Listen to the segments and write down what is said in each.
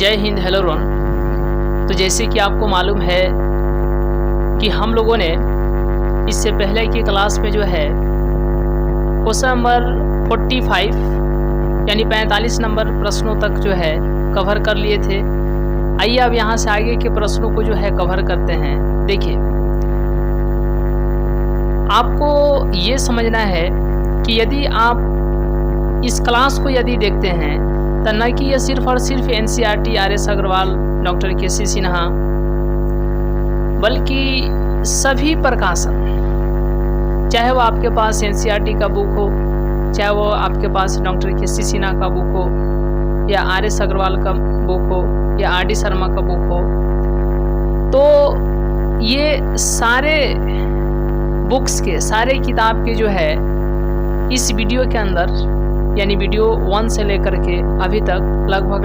जय हिंद, हेलो रोन। तो जैसे कि आपको मालूम है कि हम लोगों ने इससे पहले की क्लास में जो है क्वेश्चन नंबर 45 यानी 45 नंबर प्रश्नों तक जो है कवर कर लिए थे। आइए अब यहाँ से आगे के प्रश्नों को जो है कवर करते हैं। देखिए, आपको ये समझना है कि यदि आप इस क्लास को यदि देखते हैं तो न कि यह सिर्फ और सिर्फ NCERT RS Agarwal, doctor KC Sinha, बल्कि सभी प्रकाशन, चाहे वो आपके पास NCERT का बुक हो, चाहे वो आपके पास डॉक्टर KC सिन्हा का बुक हो, या RS अग्रवाल का बुक हो, या RD शर्मा का बुक हो, तो ये सारे बुक्स के, सारे किताब के जो है इस वीडियो के अंदर यानी वीडियो 1 से लेकर के अभी तक लगभग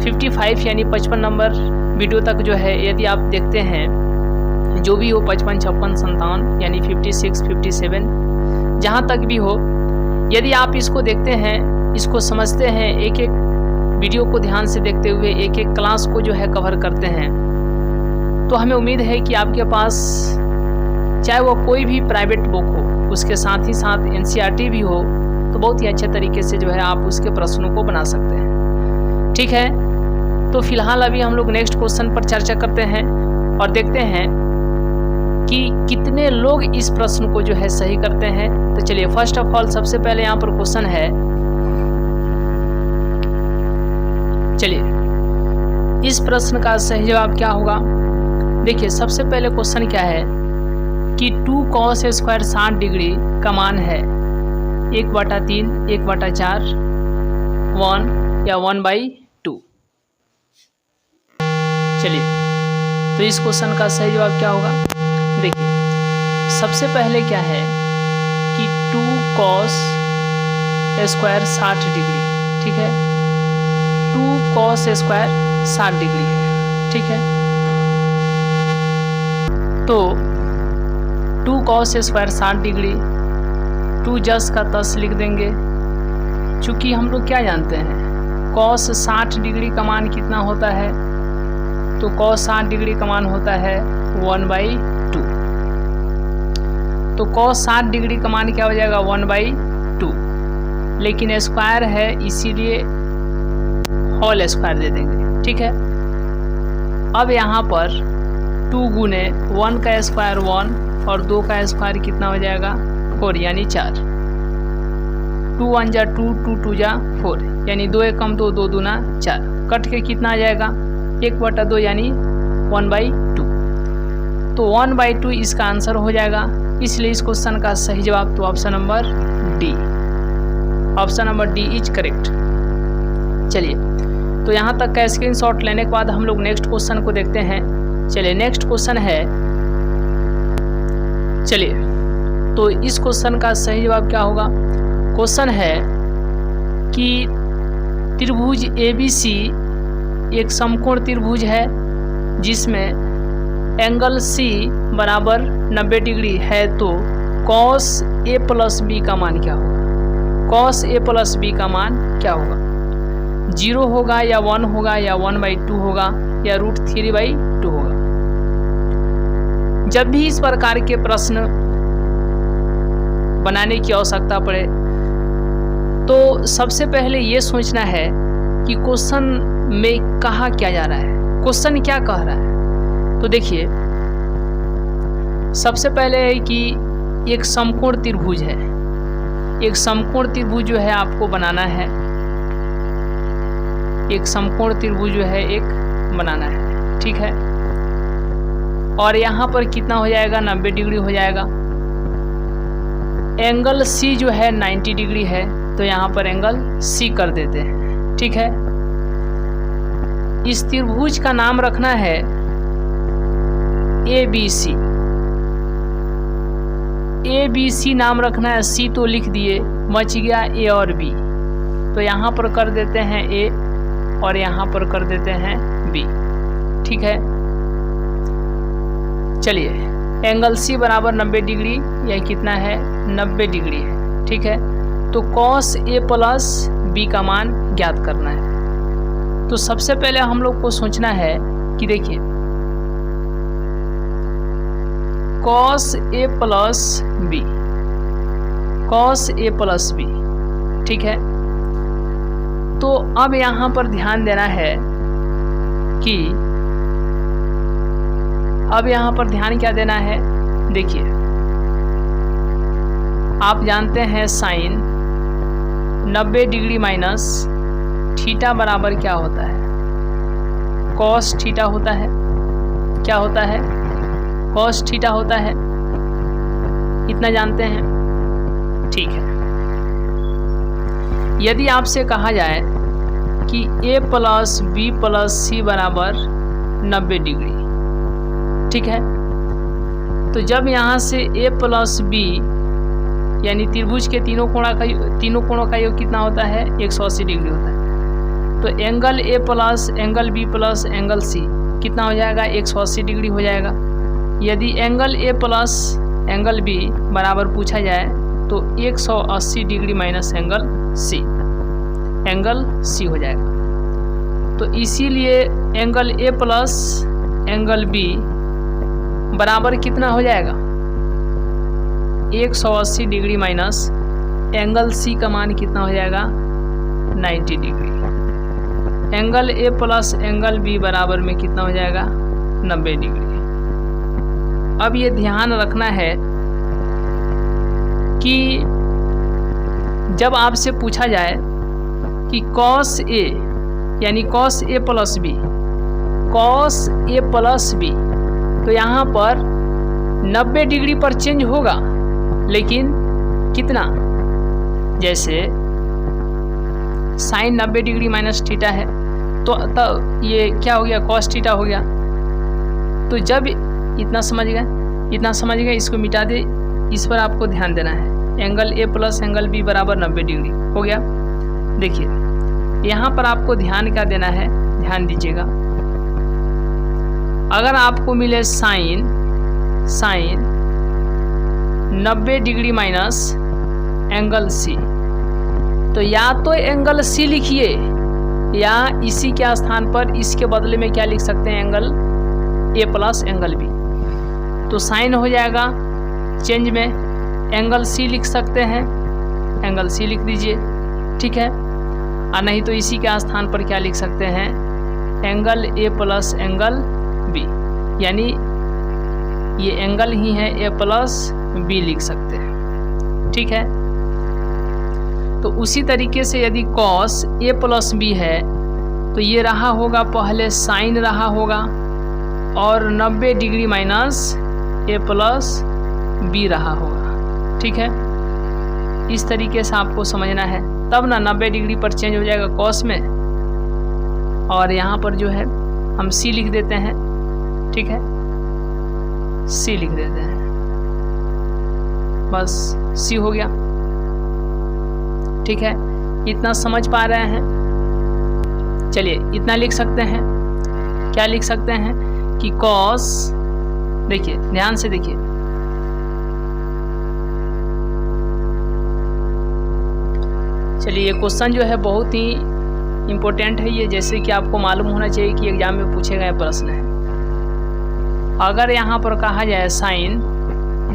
55 यानी 55 नंबर वीडियो तक जो है यदि आप देखते हैं, जो भी हो 55, 56, 57 यानी 56, 57 जहाँ तक भी हो, यदि आप इसको देखते हैं, इसको समझते हैं, एक एक वीडियो को ध्यान से देखते हुए एक एक क्लास को जो है कवर करते हैं, तो हमें उम्मीद है कि आपके पास चाहे वो कोई भी प्राइवेट बुक हो, उसके साथ ही साथ NCERT भी हो, तो बहुत ही अच्छे तरीके से जो है आप उसके प्रश्नों को बना सकते हैं। ठीक है, तो फिलहाल अभी हम लोग नेक्स्ट क्वेश्चन पर चर्चा करते हैं और देखते हैं कि कितने लोग इस प्रश्न को जो है सही करते हैं। तो चलिए, फर्स्ट ऑफ ऑल सबसे पहले यहाँ पर क्वेश्चन है, चलिए इस प्रश्न का सही जवाब क्या होगा। देखिए, सबसे पहले क्वेश्चन क्या है कि 2 cos स्क्वायर 60 डिग्री का मान है 1/3, 1/4, 1 या 1/2। चलिए, तो इस क्वेश्चन का सही जवाब क्या होगा। देखिए, सबसे पहले क्या है कि 2 cos स्क्वायर 60 डिग्री, ठीक है, 2 cos स्क्वायर 60 डिग्री है, ठीक है। तो 2 cos स्क्वायर 60 डिग्री, 2 जस का तस लिख देंगे, चूँकि हम लोग क्या जानते हैं cos 60 डिग्री का मान कितना होता है, तो cos 60 डिग्री का मान होता है 1/2। तो cos 60 डिग्री का मान क्या हो जाएगा 1/2, लेकिन स्क्वायर है इसीलिए होल स्क्वायर दे देंगे, ठीक है। अब यहाँ पर 2 गुने 1 का स्क्वायर 1 और 2 का स्क्वायर कितना हो जाएगा 4 यानी 4। 2 1 जा 2, 2 2 जा 4 यानी 2 1 कम 2, 2 दूना 4, कट के कितना आ जाएगा 1/2 यानी 1/2। तो 1/2 इसका आंसर हो जाएगा, इसलिए इस क्वेश्चन का सही जवाब तो option number D, option number D is correct. चलिए, तो यहाँ तक का स्क्रीनशॉट लेने के बाद हम लोग नेक्स्ट क्वेश्चन को देखते हैं। चलिए, नेक्स्ट क्वेश्चन है, चलिए तो इस क्वेश्चन का सही जवाब क्या होगा। क्वेश्चन है कि त्रिभुज ABC एक समकोण त्रिभुज है जिसमें एंगल C बराबर 90 डिग्री है, तो cos A + B का मान क्या होगा। cos A + B का मान क्या होगा, 0 होगा या 1 होगा या 1/2 होगा या √3/2 होगा। जब भी इस प्रकार के प्रश्न बनाने की आवश्यकता पड़े तो सबसे पहले ये सोचना है कि क्वेश्चन में कहा क्या जा रहा है, क्वेश्चन क्या कह रहा है। तो देखिए, सबसे पहले है कि एक समकोण त्रिभुज है, एक समकोण त्रिभुज जो है आपको बनाना है, एक समकोण त्रिभुज जो है एक बनाना है, ठीक है। और यहाँ पर कितना हो जाएगा 90 डिग्री हो जाएगा। एंगल C जो है 90 डिग्री है, तो यहाँ पर एंगल C कर देते हैं, ठीक है। इस त्रिभुज का नाम रखना है ABC, ABC नाम रखना है, C तो लिख दिए, बच गया A और B, तो यहाँ पर कर देते हैं A और यहाँ पर कर देते हैं B, ठीक है। चलिए, एंगल C बराबर 90 डिग्री, यह कितना है 90 डिग्री है, ठीक है। तो cos A + B का मान ज्ञात करना है। तो सबसे पहले हम लोग को सोचना है कि देखिए cos A plus B, cos A plus B, ठीक है। तो अब यहाँ पर ध्यान देना है कि अब यहाँ पर ध्यान क्या देना है, देखिए आप जानते हैं साइन 90 डिग्री माइनस थीटा बराबर क्या होता है, cos थीटा होता है। क्या होता है? cos थीटा होता है, इतना जानते हैं, ठीक है। यदि आपसे कहा जाए कि a प्लस बी प्लस सी बराबर 90 डिग्री, ठीक है, तो जब यहाँ से a प्लस बी यानी त्रिभुज के तीनों कोणों का योग कितना होता है, 180 डिग्री होता है। तो angle a plus angle b plus angle c कितना हो जाएगा, 180 डिग्री हो जाएगा। यदि angle a plus angle b बराबर पूछा जाए तो 180 डिग्री माइनस एंगल c हो जाएगा। तो इसीलिए angle a plus angle b बराबर कितना हो जाएगा, 180 डिग्री माइनस एंगल c का मान कितना हो जाएगा, 90 degree. Angle a plus angle b बराबर में कितना हो जाएगा, 90 डिग्री। अब ये ध्यान रखना है कि जब आपसे पूछा जाए कि cos A यानी cos A plus B, cos A plus B, तो यहाँ पर 90 डिग्री पर चेंज होगा, लेकिन कितना, जैसे साइन 90 डिग्री माइनस थीटा है तो ये क्या हो गया, cos थीटा हो गया। तो जब इतना समझ गए, इसको मिटा दे, इस पर आपको ध्यान देना है। Angle a plus angle b बराबर 90 डिग्री हो गया। देखिए यहाँ पर आपको ध्यान क्या देना है, ध्यान दीजिएगा। अगर आपको मिले sine 90 degree minus angle c, तो या तो एंगल c लिखिए या इसी के स्थान पर इसके बदले में क्या लिख सकते हैं, angle a plus angle b। तो साइन हो जाएगा, चेंज में एंगल c लिख सकते हैं, एंगल c लिख दीजिए, ठीक है। और नहीं तो इसी के स्थान पर क्या लिख सकते हैं, angle a plus angle b, यानी ये एंगल ही है a प्लस b लिख सकते हैं, ठीक है। तो उसी तरीके से यदि cos a प्लस b है तो ये रहा होगा, पहले साइन रहा होगा और 90 degree minus a plus b रहा होगा, ठीक है। इस तरीके से आपको समझना है, तब ना 90 डिग्री पर चेंज हो जाएगा cos में, और यहाँ पर जो है हम c लिख देते हैं, ठीक है, c लिख देते हैं, बस c हो गया, ठीक है। इतना समझ पा रहे हैं? चलिए इतना लिख सकते हैं, क्या लिख सकते हैं कि cos, देखिए ध्यान से देखिए, चलिए ये क्वेश्चन जो है बहुत ही इम्पोर्टेंट है ये, जैसे कि आपको मालूम होना चाहिए कि एग्जाम में पूछे गए प्रश्न है। अगर यहाँ पर कहा जाए साइन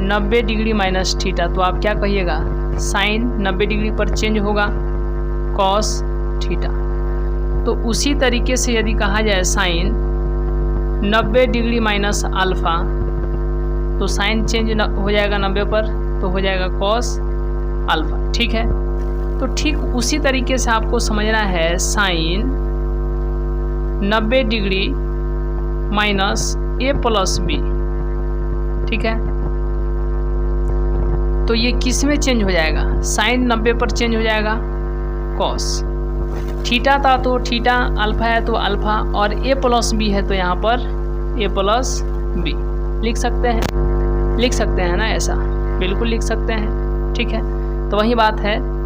90 डिग्री माइनस थीटा, तो आप क्या कहिएगा, साइन 90 डिग्री पर चेंज होगा cos थीटा। तो उसी तरीके से यदि कहा जाए साइन 90 डिग्री माइनस अल्फ़ा, तो साइन चेंज हो जाएगा 90 पर, तो हो जाएगा cos अल्फ़ा, ठीक है। तो ठीक उसी तरीके से आपको समझना है sine 90 degree minus a plus b, ठीक है। तो ये किस में चेंज हो जाएगा, साइन 90 पर चेंज हो जाएगा cos। थीटा था तो थीटा, अल्फ़ा है तो अल्फ़ा, और a प्लस b है तो यहाँ पर a प्लस b लिख सकते हैं ना, ऐसा बिल्कुल लिख सकते हैं, ठीक है। तो वही बात है,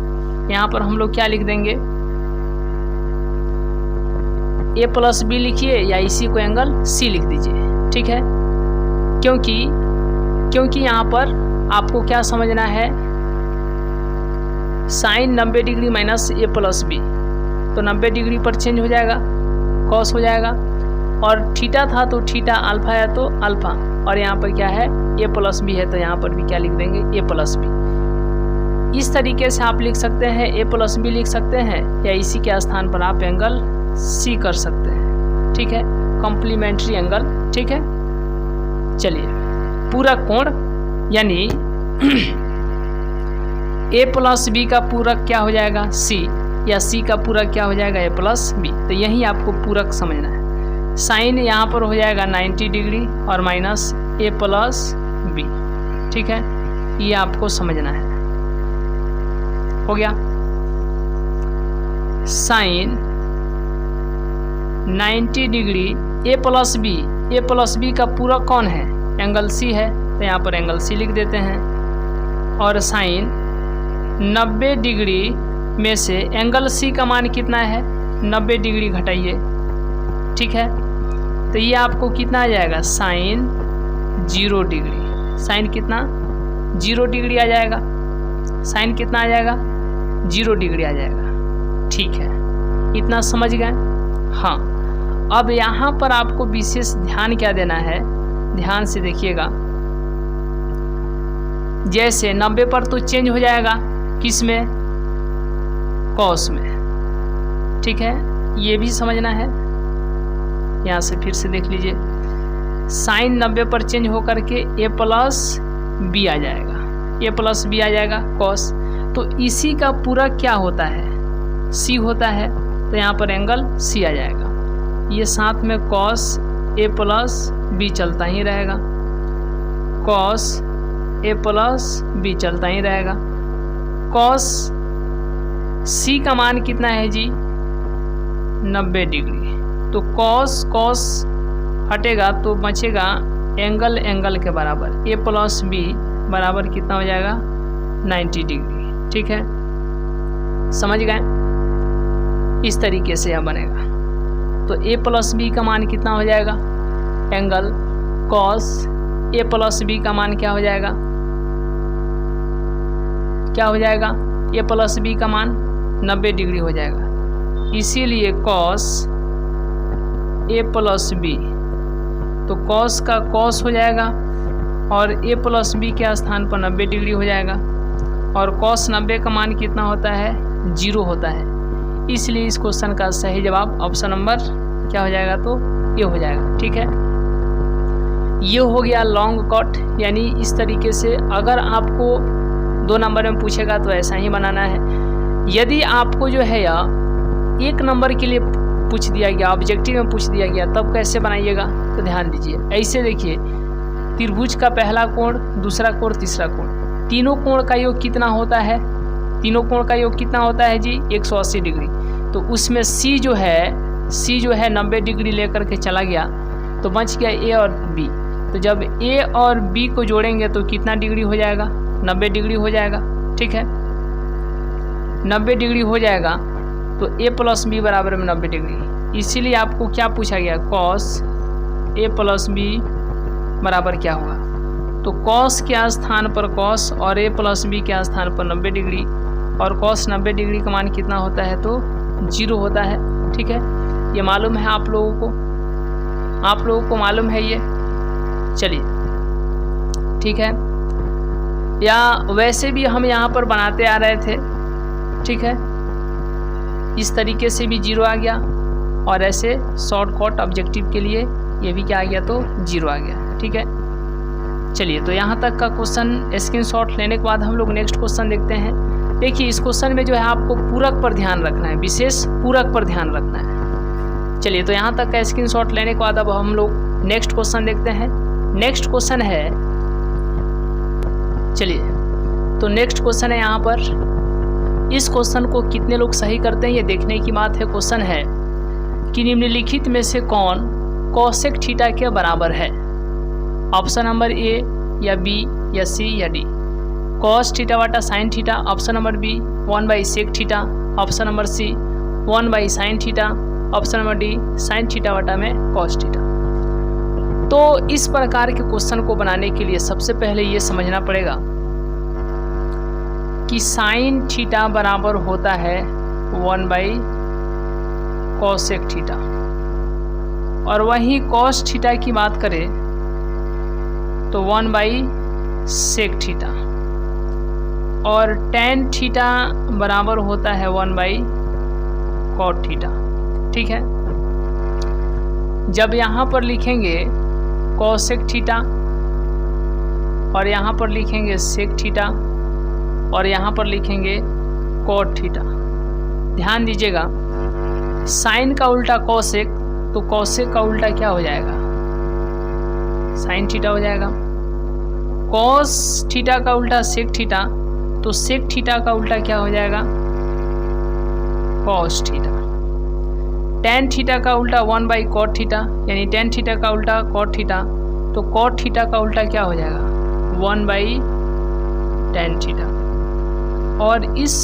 यहाँ पर हम लोग क्या लिख देंगे, a प्लस बी लिखिए या इसी को एंगल c लिख दीजिए, ठीक है। क्योंकि यहाँ पर आपको क्या समझना है, sine 90 degree minus a plus B, तो 90 डिग्री पर चेंज हो जाएगा, कॉस हो जाएगा, और थीटा था तो थीटा, अल्फा है तो अल्फा, और यहाँ पर क्या है ए प्लस बी है तो यहाँ पर भी क्या लिख देंगे ए प्लस बी। इस तरीके से आप लिख सकते हैं, ए प्लस बी लिख सकते हैं, या इसी के स्थान पर आप एंगल सी कर सकते हैं, ठीक है, कॉम्प्लीमेंट्री एंगल, ठीक है। चलिए, पूरक कोण यानी ए प्लस बी का पूरक क्या हो जाएगा सी, या सी का पूरक क्या हो जाएगा ए प्लस बी, तो यही आपको पूरक समझना है। साइन यहाँ पर हो जाएगा 90 डिग्री और माइनस ए प्लस बी, ठीक है, ये आपको समझना है। हो गया, साइन 90 डिग्री ए प्लस बी, ए प्लस बी का पूरक कौन है, एंगल सी है, तो यहाँ पर एंगल सी लिख देते हैं। और साइन 90 डिग्री में से एंगल सी का मान कितना है, 90 डिग्री घटाइए, ठीक है, तो ये आपको कितना आ जाएगा, साइन 0 डिग्री। साइन कितना, 0 डिग्री आ जाएगा। साइन कितना आ जाएगा, 0 डिग्री आ जाएगा, ठीक है, इतना समझ गए। हाँ, अब यहाँ पर आपको विशेष ध्यान क्या देना है, ध्यान से देखिएगा। जैसे 90 पर तो चेंज हो जाएगा, किस में, कॉस में, ठीक है, ये भी समझना है। यहाँ से फिर से देख लीजिए, साइन 90 पर चेंज होकर के ए प्लस बी आ जाएगा, ए प्लस बी आ जाएगा कॉस, तो इसी का पूरक क्या होता है, सी होता है, तो यहाँ पर एंगल सी आ जाएगा। ये साथ में कॉस ए प्लस बी चलता ही रहेगा, कॉस ए प्लस बी चलता ही रहेगा। कॉस सी का मान कितना है जी, 90 डिग्री, तो कॉस कॉस हटेगा तो बचेगा एंगल एंगल के बराबर, ए प्लस बी बराबर कितना हो जाएगा 90 डिग्री, ठीक है, समझ गए। इस तरीके से यह बनेगा, तो ए प्लस बी का मान कितना हो जाएगा, angle cos A plus B का मान क्या हो जाएगा, क्या हो जाएगा, ए प्लस बी का मान 90 डिग्री हो जाएगा, इसीलिए कॉस ए प्लस बी, तो कॉस का कॉस हो जाएगा और ए प्लस बी के स्थान पर 90 डिग्री हो जाएगा, और कॉस 90 का मान कितना होता है, 0 होता है, इसलिए इस क्वेश्चन का सही जवाब ऑप्शन नंबर क्या हो जाएगा, तो ये हो जाएगा, ठीक है। ये हो गया लॉन्ग कट, यानी इस तरीके से अगर आपको 2 नंबर में पूछेगा तो ऐसा ही बनाना है। यदि आपको जो है या 1 नंबर के लिए पूछ दिया गया, ऑब्जेक्टिव में पूछ दिया गया, तब कैसे बनाइएगा, तो ध्यान दीजिए। ऐसे देखिए, त्रिभुज का पहला कोण, दूसरा कोण, तीसरा कोण, तीनों कोण का योग कितना होता है, तीनों कोण का योग कितना होता है जी 180 डिग्री, तो उसमें सी जो है 90 डिग्री लेकर के चला गया, तो बच गया ए और बी, तो जब ए और बी को जोड़ेंगे तो कितना डिग्री हो जाएगा, 90 डिग्री हो जाएगा, ठीक है, 90 डिग्री हो जाएगा, तो ए प्लस बी बराबर में 90 डिग्री, इसीलिए आपको क्या पूछा गया, कॉस ए प्लस बी बराबर क्या होगा, तो कॉस के स्थान पर कॉस और ए प्लस बी के स्थान पर 90 डिग्री, और कॉस 90 डिग्री का मान कितना होता है, तो 0 होता है, ठीक है, ये मालूम है आप लोगों को मालूम है ये। चलिए, ठीक है, या वैसे भी हम यहाँ पर बनाते आ रहे थे, ठीक है, इस तरीके से भी 0 आ गया, और ऐसे शॉर्टकट ऑब्जेक्टिव के लिए ये भी क्या आ गया, तो 0 आ गया, ठीक है। चलिए, तो यहाँ तक का क्वेश्चन स्क्रीनशॉट लेने के बाद हम लोग नेक्स्ट क्वेश्चन देखते हैं। देखिए, इस क्वेश्चन में जो है आपको पूरक पर ध्यान रखना है, विशेष पूरक पर ध्यान रखना है। चलिए, तो यहाँ तक का स्क्रीनशॉट लेने के बाद अब हम लोग नेक्स्ट क्वेश्चन देखते हैं। नेक्स्ट क्वेश्चन है, चलिए, तो नेक्स्ट क्वेश्चन है यहाँ पर, इस क्वेश्चन को कितने लोग सही करते हैं ये देखने की बात है। क्वेश्चन है कि निम्नलिखित में से कौन कोसेक थीटा के बराबर है, ऑप्शन नंबर ए या बी या सी या डी। कॉस थीटा बटा sine theta, option number B 1/sec theta, option number C 1/sin theta, option number D sine theta बटा में कॉस थीटा। तो इस प्रकार के क्वेश्चन को बनाने के लिए सबसे पहले ये समझना पड़ेगा कि साइन थीटा बराबर होता है 1/cosec थीटा, और वहीं कॉस थीटा की बात करें तो 1/sec थीटा, और tan थीटा बराबर होता है 1/cot थीटा। ठीक है, जब यहाँ पर लिखेंगे cosec थीटा और यहाँ पर लिखेंगे sec थीटा और यहाँ पर लिखेंगे cot थीटा, ध्यान दीजिएगा साइन का उल्टा cosec, तो cosec का उल्टा क्या हो जाएगा, sin थीटा हो जाएगा। cos थीटा का उल्टा sec थीटा, तो sec थीटा का उल्टा क्या हो जाएगा, cos थीटा। tan थीटा का उल्टा 1/cot थीटा, यानी tan थीटा का उल्टा cot थीटा, तो cot थीटा का उल्टा क्या हो जाएगा, 1/tan थीटा। और इस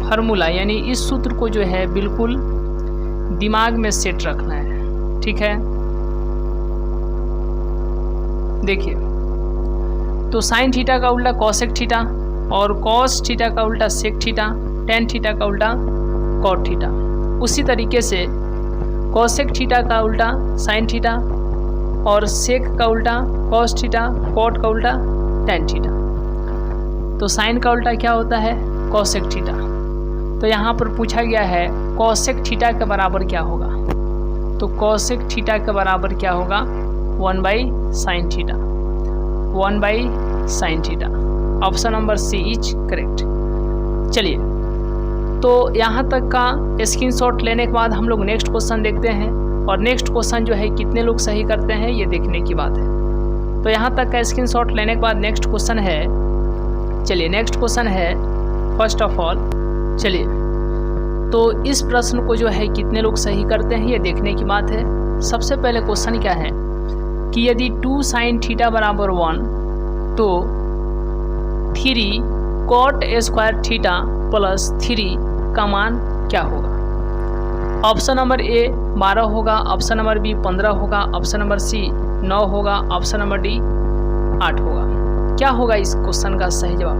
फार्मूला यानी इस सूत्र को जो है बिल्कुल दिमाग में सेट रखना है। ठीक है, देखिए तो साइन थीटा का उल्टा cosec थीटा और cos थीटा का उल्टा sec थीटा, tan थीटा का उल्टा cot थीटा। उसी तरीके से cosec थीटा का उल्टा sin थीटा और sec का उल्टा cos थीटा, cot का उल्टा tan थीटा। तो साइन का उल्टा क्या होता है, cosec थीटा। तो यहाँ पर पूछा गया है cosec थीटा के बराबर क्या होगा, तो cosec थीटा के बराबर क्या होगा, 1/sin theta, 1/sin theta. Option number C is correct. चलिए, तो यहाँ तक का स्क्रीनशॉट लेने के बाद हम लोग नेक्स्ट क्वेश्चन देखते हैं, और नेक्स्ट क्वेश्चन जो है कितने लोग सही करते हैं ये देखने की बात है। तो यहाँ तक का स्क्रीनशॉट लेने के बाद नेक्स्ट क्वेश्चन है, चलिए नेक्स्ट क्वेश्चन है फर्स्ट ऑफ ऑल, चलिए तो इस प्रश्न को जो है कितने लोग सही करते हैं ये देखने की बात है। सबसे पहले क्वेश्चन क्या है कि यदि 2 sin थीटा बराबर 1 तो 3 cot स्क्वायर थीटा प्लस 3 का मान क्या होगा। ऑप्शन नंबर ए 12 होगा, ऑप्शन नंबर बी 15 होगा, ऑप्शन नंबर सी 9 होगा, ऑप्शन नंबर डी 8 होगा। क्या होगा इस क्वेश्चन का सही जवाब।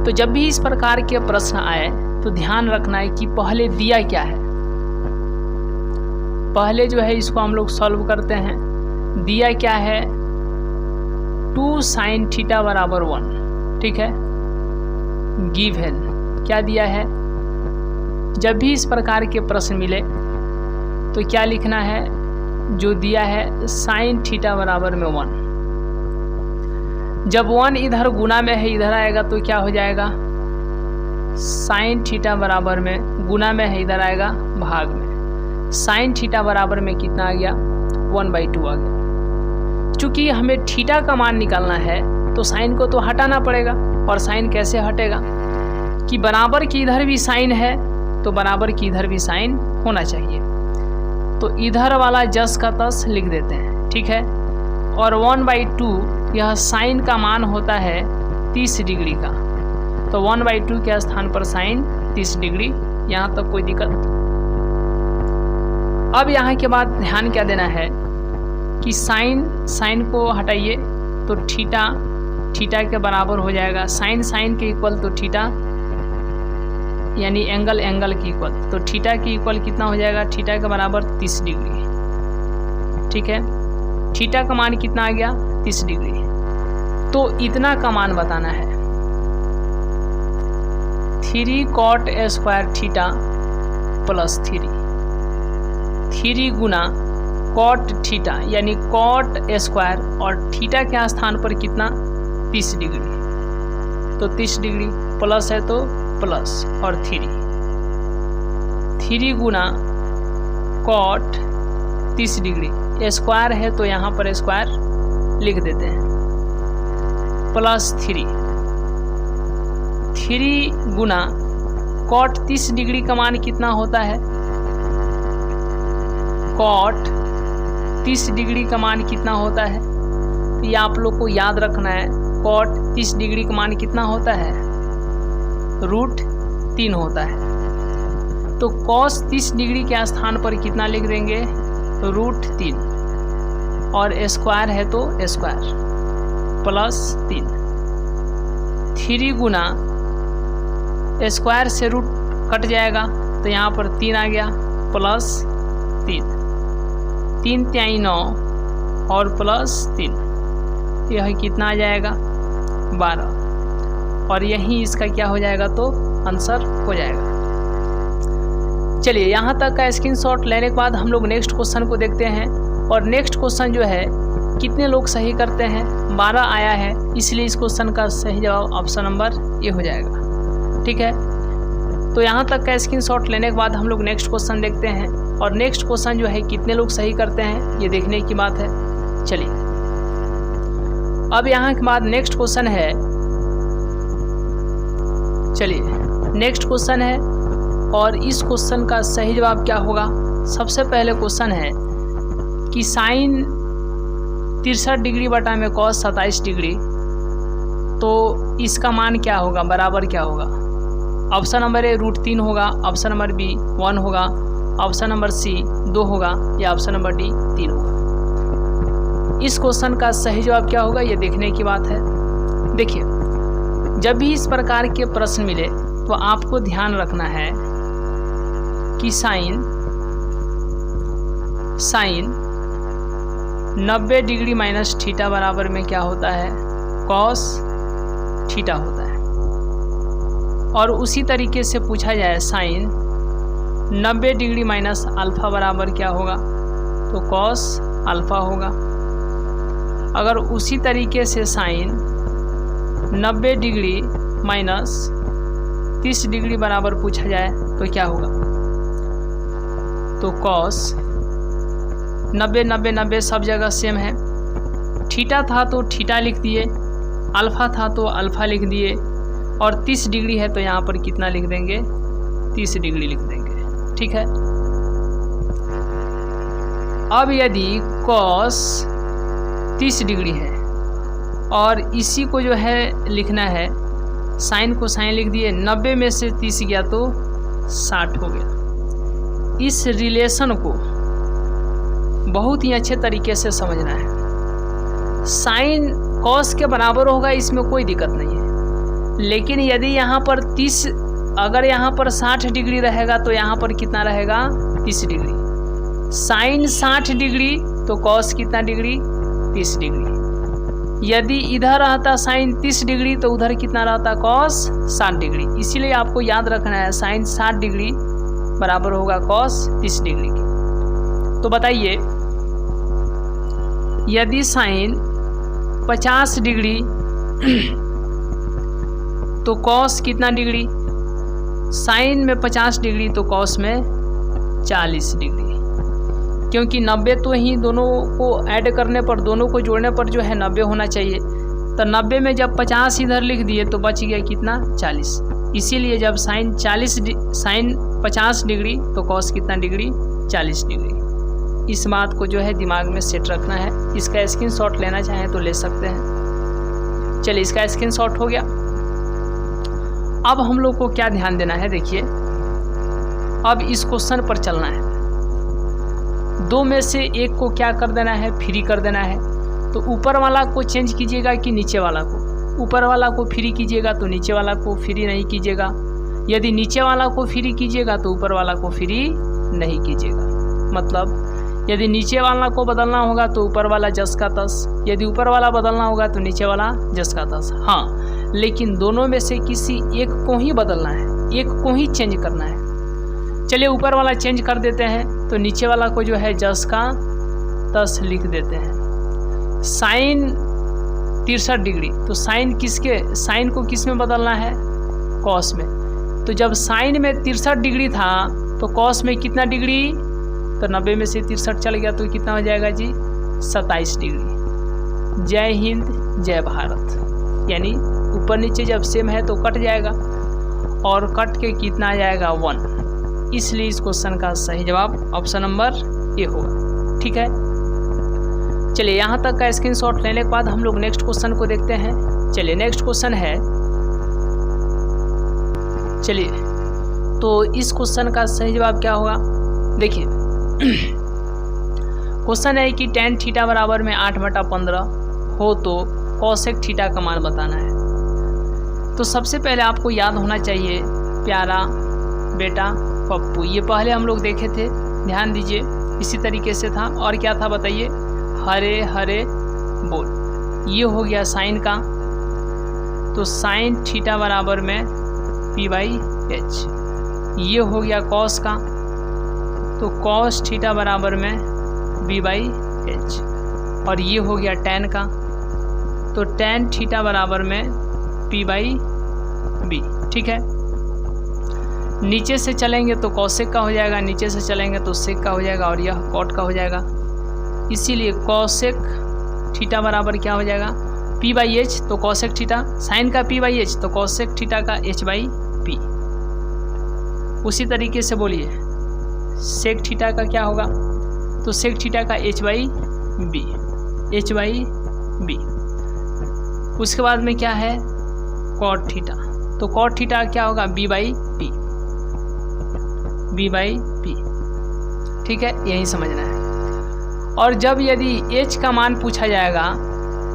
तो जब भी इस प्रकार के प्रश्न आए तो ध्यान रखना है कि पहले दिया क्या है, पहले जो है इसको हम लोग सॉल्व करते हैं। दिया क्या है, 2 sin थीटा बराबर 1, ठीक है, गिवन क्या दिया है। जब भी इस प्रकार के प्रश्न मिले तो क्या लिखना है, जो दिया है sin थीटा बराबर में 1। जब 1 इधर गुना में है इधर आएगा तो क्या हो जाएगा, sin थीटा बराबर में गुना में है इधर आएगा भाग में, sin थीटा बराबर में कितना आ गया, 1/2 आ गया। चूँकि हमें थीटा का मान निकालना है तो साइन को तो हटाना पड़ेगा, और साइन कैसे हटेगा कि बराबर की इधर भी साइन है तो बराबर की इधर भी साइन होना चाहिए। तो इधर वाला जस का तस लिख देते हैं, ठीक है। और 1/2 यह साइन का मान होता है 30 डिग्री का, तो 1/2 के स्थान पर साइन 30 डिग्री। यहाँ तक कोई दिक्कत। अब यहाँ के बाद ध्यान क्या देना है कि साइन को हटाइए तो थीटा के बराबर हो जाएगा, साइन के इक्वल तो थीटा, यानी एंगल के इक्वल, तो थीटा के इक्वल कितना हो जाएगा, थीटा के बराबर 30 डिग्री, ठीक है। थीटा का मान कितना आ गया, 30 डिग्री। तो इतना का मान बताना है, 3 cot स्क्वायर थीटा प्लस 3 गुना cot थीटा, यानी cot स्क्वायर और थीटा के स्थान पर कितना, 30 डिग्री, तो 30 डिग्री प्लस है तो प्लस और 3 गुना cot 30 डिग्री, स्क्वायर है तो यहाँ पर स्क्वायर लिख देते हैं, प्लस 3 गुना cot 30 डिग्री का मान कितना होता है, cot 30 डिग्री का मान कितना होता है, तो ये आप लोग को याद रखना है। cot 30 डिग्री का मान कितना होता है, √3 होता है। तो cos 30 डिग्री के स्थान पर कितना लिख देंगे, √3, और स्क्वायर है तो स्क्वायर प्लस 3 गुना स्क्वायर से रूट कट जाएगा तो यहाँ पर 3 आ गया प्लस 3, 3 तिहाई 9 और प्लस 3, यह कितना आ जाएगा 12, और यही इसका क्या हो जाएगा तो आंसर हो जाएगा। चलिए यहाँ तक का स्क्रीनशॉट लेने के बाद हम लोग नेक्स्ट क्वेश्चन को देखते हैं। और नेक्स्ट क्वेश्चन जो है कितने लोग सही करते हैं, 12 आया है, इसलिए इस क्वेश्चन का सही जवाब ऑप्शन नंबर ए हो जाएगा। ठीक है, तो यहाँ तक का स्क्रीनशॉट लेने के बाद हम लोग नेक्स्ट क्वेश्चन देखते हैं। और नेक्स्ट क्वेश्चन जो है कितने लोग सही करते हैं ये देखने की बात है। चलिए अब यहाँ के बाद नेक्स्ट क्वेश्चन है, चलिए नेक्स्ट क्वेश्चन है और इस क्वेश्चन का सही जवाब क्या होगा। सबसे पहले क्वेश्चन है कि साइन 63 डिग्री बटा में कॉस 27 डिग्री, तो इसका मान क्या होगा, बराबर क्या होगा। ऑप्शन नंबर ए √3 होगा, ऑप्शन नंबर बी 1 होगा, ऑप्शन नंबर सी 2 होगा, या ऑप्शन नंबर डी 3 होगा। इस क्वेश्चन का सही जवाब क्या होगा ये देखने की बात है। देखिए जब भी इस प्रकार के प्रश्न मिले तो आपको ध्यान रखना है कि साइन 90 डिग्री माइनस थीटा बराबर में क्या होता है, कॉस थीटा होता है। और उसी तरीके से पूछा जाए साइन 90 डिग्री माइनस अल्फ़ा बराबर क्या होगा, तो कॉस अल्फ़ा होगा। अगर उसी तरीके से साइन 90 डिग्री माइनस 30 डिग्री बराबर पूछा जाए तो क्या होगा, तो कॉस 90 90 90 सब जगह सेम है। थीटा था तो थीटा लिख दिए, अल्फ़ा था तो अल्फ़ा लिख दिए, और 30 डिग्री है तो यहाँ पर कितना लिख देंगे, 30 डिग्री लिख देंगे। ठीक है, अब यदि कॉस 30 डिग्री है और इसी को जो है लिखना है, साइन को साइन लिख दिए, 90 में से 30 गया तो 60 हो गया। इस रिलेशन को बहुत ही अच्छे तरीके से समझना है। साइन कॉस के बराबर होगा, इसमें कोई दिक्कत नहीं है, लेकिन यदि यहाँ पर 30, अगर यहाँ पर 60 डिग्री रहेगा तो यहाँ पर कितना रहेगा, 30 डिग्री। साइन 60 डिग्री तो कॉस कितना डिग्री, 30 डिग्री। यदि इधर रहता साइन 30 डिग्री तो उधर कितना रहता, कॉस 60 डिग्री। इसीलिए आपको याद रखना है साइन 60 डिग्री बराबर होगा कॉस 30 डिग्री की। तो बताइए यदि साइन 50 डिग्री तो कॉस कितना डिग्री, साइन में 50 डिग्री तो कॉस में 40 डिग्री, क्योंकि 90 तो ही दोनों को ऐड करने पर, दोनों को जोड़ने पर जो है 90 होना चाहिए। तो 90 में जब 50 इधर लिख दिए तो बच गया कितना, 40। इसीलिए जब साइन 50 डिग्री तो कॉस कितना डिग्री, 40 डिग्री। इस बात को जो है दिमाग में सेट रखना है। इसका स्क्रीनशॉट लेना चाहें तो ले सकते हैं। चलिए इसका स्क्रीनशॉट हो गया। अब हम लोग को क्या ध्यान देना है, देखिए अब इस क्वेश्चन पर चलना है। दो में से एक को क्या कर देना है, फ्री कर देना है। तो ऊपर वाला को चेंज कीजिएगा कि नीचे वाला को, ऊपर वाला को फ्री कीजिएगा तो नीचे वाला को फ्री नहीं कीजिएगा। यदि नीचे वाला को फ्री कीजिएगा तो ऊपर वाला को फ्री नहीं कीजिएगा। मतलब यदि नीचे वाला को बदलना होगा तो ऊपर वाला जस का तस, यदि ऊपर वाला बदलना होगा तो नीचे वाला जस का तस। हाँ, लेकिन दोनों में से किसी एक को ही बदलना है, एक को ही चेंज करना है। चलिए ऊपर वाला चेंज कर देते हैं, तो नीचे वाला को जो है जस का तस लिख देते हैं। साइन 63 डिग्री, तो साइन को किस में बदलना है, कॉस में। तो जब साइन में 63 डिग्री था तो कॉस में कितना डिग्री, तो 90 में से 63 चल गया तो कितना हो जाएगा जी, 27 डिग्री। जय हिंद जय भारत। यानी ऊपर नीचे जब सेम है तो कट जाएगा, और कट के कितना आ जाएगा, 1। इसलिए इस क्वेश्चन का सही जवाब ऑप्शन नंबर ए होगा। ठीक है, चलिए यहाँ तक का स्क्रीनशॉट लेने के बाद हम लोग नेक्स्ट क्वेश्चन को देखते हैं। चलिए नेक्स्ट क्वेश्चन है, चलिए तो इस क्वेश्चन का सही जवाब क्या होगा। देखिए क्वेश्चन है कि tan थीटा बराबर में 8/15 हो तो cosec थीटा का मान बताना है। तो सबसे पहले आपको याद होना चाहिए प्यारा बेटा पप्पू, ये पहले हम लोग देखे थे, ध्यान दीजिए। इसी तरीके से था। और क्या था बताइए, हरे हरे बोल। ये हो गया साइन का, तो साइन थीटा बराबर में p/h। ये हो गया कॉस का, तो कॉस थीटा बराबर में b/h। और ये हो गया टैन का, तो टैन थीटा बराबर में p/b। ठीक है, नीचे से चलेंगे तो कॉसेक का हो जाएगा, नीचे से चलेंगे तो सेक का हो जाएगा, और यह कॉट का हो जाएगा। इसीलिए कॉसेक थीटा बराबर क्या हो जाएगा, p/h। तो कॉसेक थीटा, साइन का p/h, तो कॉसेक थीटा का h/p। उसी तरीके से बोलिए सेक थीटा का क्या होगा, तो सेक थीटा का h/b, h/b। उसके बाद में क्या है, कॉट थीटा, तो कॉट थीटा क्या होगा, b/p, b/p। ठीक है, यही समझना है। और जब यदि h का मान पूछा जाएगा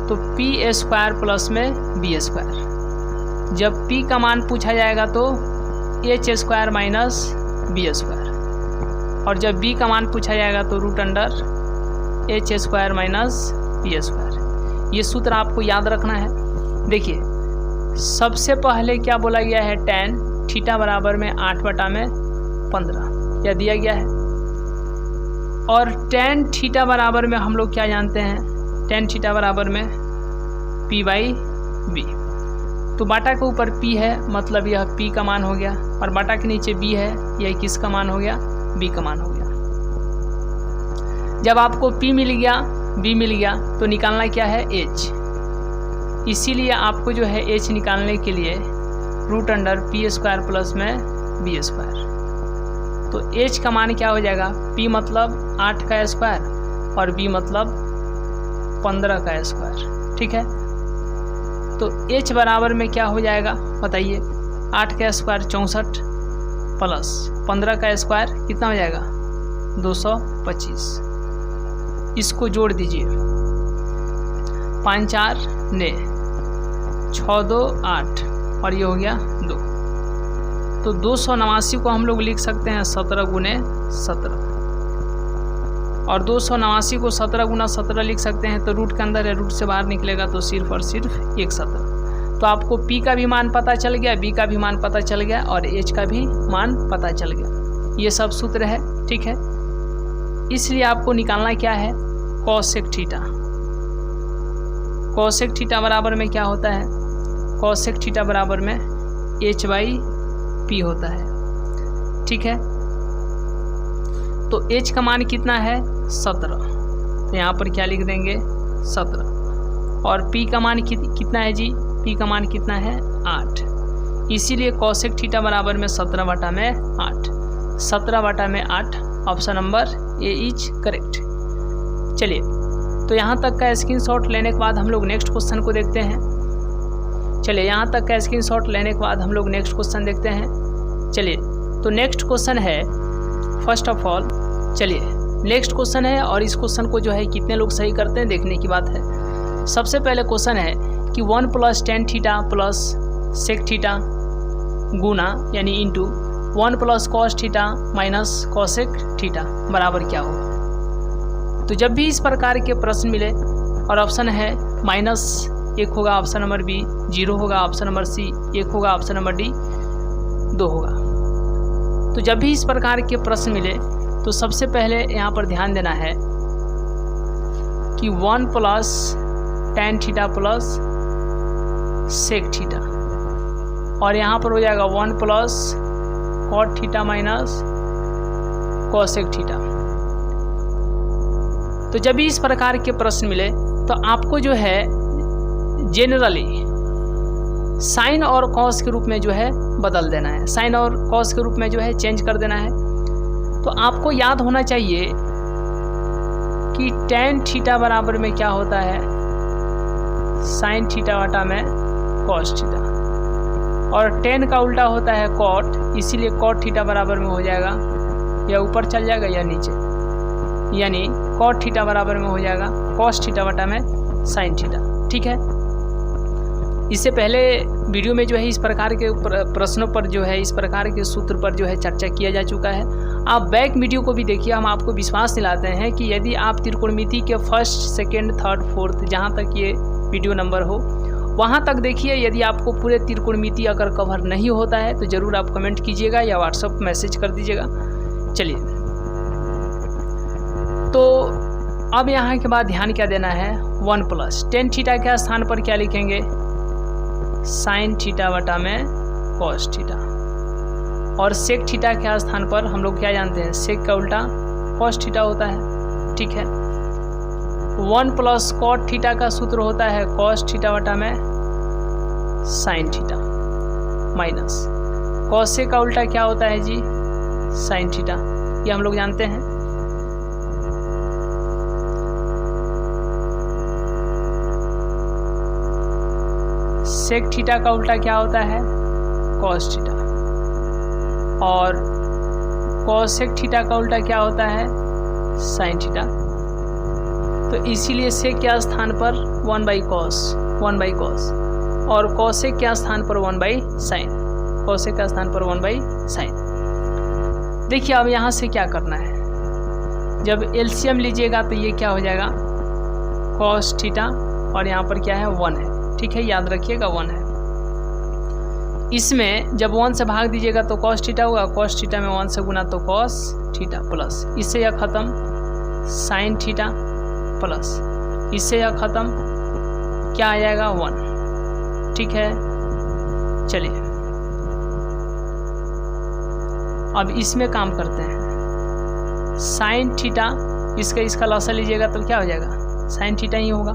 तो p² प्लस में b²। जब p का मान पूछा जाएगा तो h² माइनस b²। और जब b का मान पूछा जाएगा तो √h² माइनस b²। ये सूत्र आपको याद रखना है। देखिए, सबसे पहले क्या बोला गया है, tan थीटा बराबर में 8/15 यह दिया गया है। और tan थीटा बराबर में हम लोग क्या जानते हैं, tan थीटा बराबर में p/b। तो बाटा के ऊपर p है, मतलब यह p का मान हो गया, और बाटा के नीचे b है, यह किसका मान हो गया, b का मान हो गया। जब आपको p मिल गया, b मिल गया, तो निकालना क्या है, h। इसीलिए आपको जो है h निकालने के लिए √p² प्लस में b²। तो h का मान क्या हो जाएगा, p मतलब 8 का स्क्वायर और b मतलब 15 का स्क्वायर। ठीक है, तो h बराबर में क्या हो जाएगा बताइए, 8 का स्क्वायर 64 प्लस 15 का स्क्वायर कितना हो जाएगा, 225। इसको जोड़ दीजिए, 5 4 9 6 2 8, और ये हो गया 2। तो 289 को हम लोग लिख सकते हैं 17 × 17, और 289 को 17 × 17 लिख सकते हैं। तो रूट के अंदर है, रूट से बाहर निकलेगा तो सिर्फ और सिर्फ 117। तो आपको p का भी मान पता चल गया, b का भी मान पता चल गया, और h का भी मान पता चल गया। ये सब सूत्र है। ठीक है, इसलिए आपको निकालना क्या है, कॉसेक थीटा। कॉसेक थीटा बराबर में क्या होता है, कॉसेक थीटा बराबर में h/p होता है। ठीक है, तो h का मान कितना है, 17। तो यहाँ पर क्या लिख देंगे, 17। और p का मान कितना है जी, p का मान कितना है, 8। इसीलिए कॉसेक थीटा बराबर में 17/8, 17/8। Option number A is correct. चलिए, तो यहाँ तक का स्क्रीनशॉट लेने के बाद हम लोग नेक्स्ट क्वेश्चन को देखते हैं। चलिए, यहाँ तक का स्क्रीनशॉट लेने के बाद हम लोग नेक्स्ट क्वेश्चन देखते हैं। चलिए, तो नेक्स्ट क्वेश्चन है, फर्स्ट ऑफ ऑल चलिए नेक्स्ट क्वेश्चन है, और इस क्वेश्चन को जो है कितने लोग सही करते हैं देखने की बात है। सबसे पहले क्वेश्चन है कि 1 + tan theta plus sec theta गुना यानी into 1 + cos theta minus cosec theta बराबर क्या होगा। तो जब भी इस प्रकार के प्रश्न मिले और ऑप्शन है -1 होगा ऑप्शन नंबर बी, 0 होगा ऑप्शन नंबर सी, 1 होगा ऑप्शन नंबर डी, 2 होगा। तो जब भी इस प्रकार के प्रश्न मिले तो सबसे पहले यहाँ पर ध्यान देना है कि 1 + tan theta plus sec theta, और यहाँ पर हो जाएगा 1 + cot theta minus cosec theta. तो जब भी इस प्रकार के प्रश्न मिले तो आपको जो है जनरली साइन और कॉस के रूप में जो है बदल देना है, साइन और कॉस के रूप में जो है चेंज कर देना है। तो आपको याद होना चाहिए कि tan थीटा बराबर में क्या होता है, साइन थीटा बटा में कॉस थीटा, और tan का उल्टा होता है cot, इसीलिए cot थीटा बराबर में हो जाएगा या ऊपर चल जाएगा या नीचे, यानी cot थीटा बराबर में हो जाएगा cos थीटा बटा में साइन थीटा। ठीक है, इससे पहले वीडियो में जो है इस प्रकार के प्रश्नों पर जो है इस प्रकार के सूत्र पर जो है चर्चा किया जा चुका है। आप बैक वीडियो को भी देखिए, हम आपको विश्वास दिलाते हैं कि यदि आप त्रिकोणमिति के फर्स्ट, सेकेंड, थर्ड, फोर्थ जहाँ तक ये वीडियो नंबर हो वहाँ तक देखिए। यदि आपको पूरे त्रिकोणमिति अगर कवर नहीं होता है तो ज़रूर आप कमेंट कीजिएगा या व्हाट्सएप मैसेज कर दीजिएगा। चलिए, तो अब यहाँ के बाद ध्यान क्या देना है, 1 प्लस टेन थीटा के स्थान पर क्या लिखेंगे, साइन थीटा बटा में कॉस थीटा, और सेक थीटा के स्थान पर हम लोग क्या जानते हैं, सेक का उल्टा कॉस थीटा होता है। ठीक है, 1 प्लस कॉट थीटा का सूत्र होता है कॉस थीटा बटा में साइन थीटा, माइनस कॉस का उल्टा क्या होता है जी, साइन थीटा, ये हम लोग जानते हैं। सेक थीटा का उल्टा क्या होता है, कॉस थीटा, और कॉसेक थीटा का उल्टा क्या होता है, साइन थीटा। तो इसीलिए सेक के स्थान पर 1/cos, 1/cos, और कॉसेक के स्थान पर 1/sin, कॉसेक के स्थान पर 1/sin। देखिए अब यहाँ से क्या करना है, जब एलसीएम लीजिएगा तो ये क्या हो जाएगा, कॉस थीटा, और यहाँ पर क्या है 1 है। ठीक है, याद रखिएगा 1 है। इसमें जब 1 से भाग दीजिएगा तो कॉस थीटा होगा, कॉस थीटा में 1 से गुना तो कॉस थीटा, प्लस इससे यह ख़त्म साइन थीटा, प्लस इससे यह ख़त्म क्या आ जाएगा 1। ठीक है, चलिए अब इसमें काम करते हैं। साइन थीटा, इसका लसा लीजिएगा तो क्या हो जाएगा, साइन थीटा ही होगा।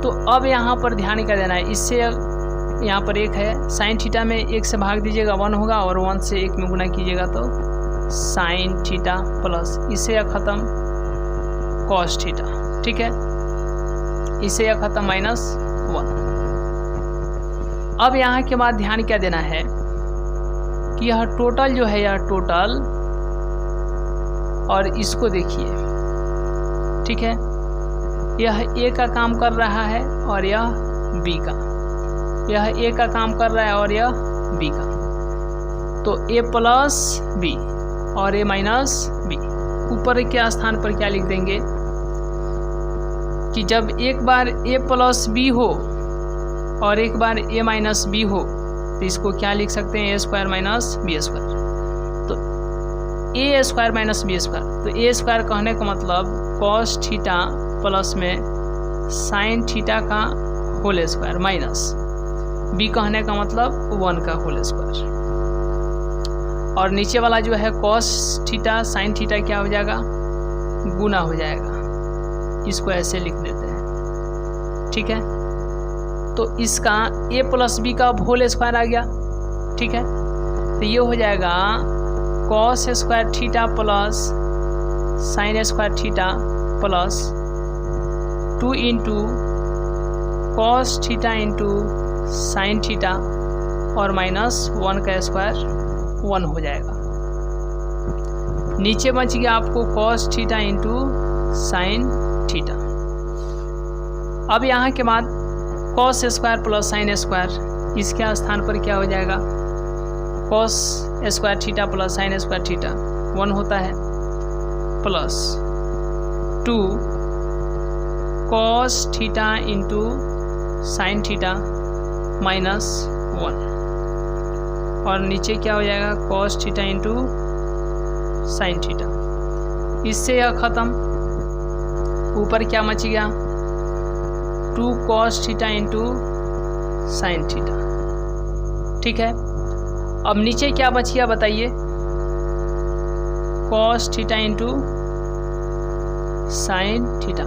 तो अब यहाँ पर ध्यान क्या देना है, इससे यहाँ पर 1 है, साइन थीटा में 1 से भाग दीजिएगा 1 होगा, और 1 से 1 में गुना कीजिएगा तो साइन थीटा, प्लस इससे यह ख़त्म कॉस थीटा। ठीक है, इससे यह ख़त्म -1। अब यहाँ के बाद ध्यान क्या देना है कि यह टोटल जो है, यह टोटल, और इसको देखिए। ठीक है, यह ए का काम कर रहा है और यह बी का, यह ए का काम कर रहा है और यह बी का। तो ए प्लस बी और ए माइनस बी, ऊपर के स्थान पर क्या लिख देंगे कि जब एक बार ए प्लस बी हो और एक बार ए माइनस बी हो तो इसको क्या लिख सकते हैं, ए स्क्वायर माइनस बी स्क्वायर। तो ए स्क्वायर माइनस बी स्क्वायर, तो ए स्क्वायर कहने का मतलब कॉस थीटा प्लस में साइन थीटा का होल स्क्वायर, माइनस बी कहने का मतलब 1 का होल स्क्वायर, और नीचे वाला जो है कॉस थीटा साइन थीटा क्या हो जाएगा, गुना हो जाएगा। इसको ऐसे लिख देते हैं। ठीक है, तो इसका ए प्लस बी का होल स्क्वायर आ गया। ठीक है, तो ये हो जाएगा cos square theta plus sine square theta plus 2 into cos theta into sine theta, और -1 का स्क्वायर 1 हो जाएगा। नीचे बच गया आपको cos theta into sine theta. अब यहाँ के बाद cos square plus sine square, इसके स्थान पर क्या हो जाएगा, cos square theta plus sine square theta 1 होता है, plus 2 cos theta into sine theta -1, और नीचे क्या हो जाएगा, cos theta into sine theta. इससे यह ख़त्म, ऊपर क्या बच गया, 2 cos theta into sine theta. ठीक है, अब नीचे क्या बच गया बताइए, cos theta into sine theta,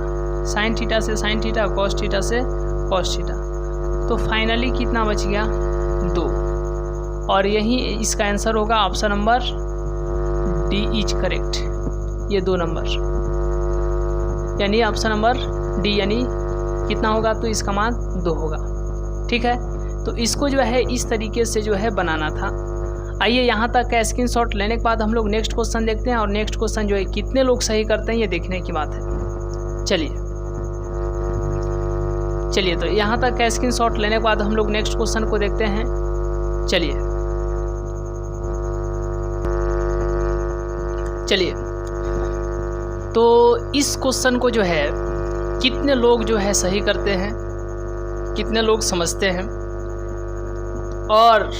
sine theta से साइन थीटा, कॉस थीटा से कॉस थीटा। तो फाइनली कितना बच गया, 2, और यही इसका आंसर होगा option number D is correct. ये 2 नंबर, यानी ऑप्शन नंबर डी, यानी कितना होगा, तो इसका मान 2 होगा। ठीक है, तो इसको जो है इस तरीके से जो है बनाना था। आइए यहाँ तक का स्क्रीनशॉट लेने के बाद हम लोग नेक्स्ट क्वेश्चन देखते हैं, और नेक्स्ट क्वेश्चन जो है कितने लोग सही करते हैं ये देखने की बात है। चलिए तो यहाँ तक का स्क्रीनशॉट लेने के बाद हम लोग नेक्स्ट क्वेश्चन को देखते हैं। चलिए, चलिए, तो इस क्वेश्चन को जो है कितने लोग जो है सही करते हैं, कितने लोग समझते हैं। और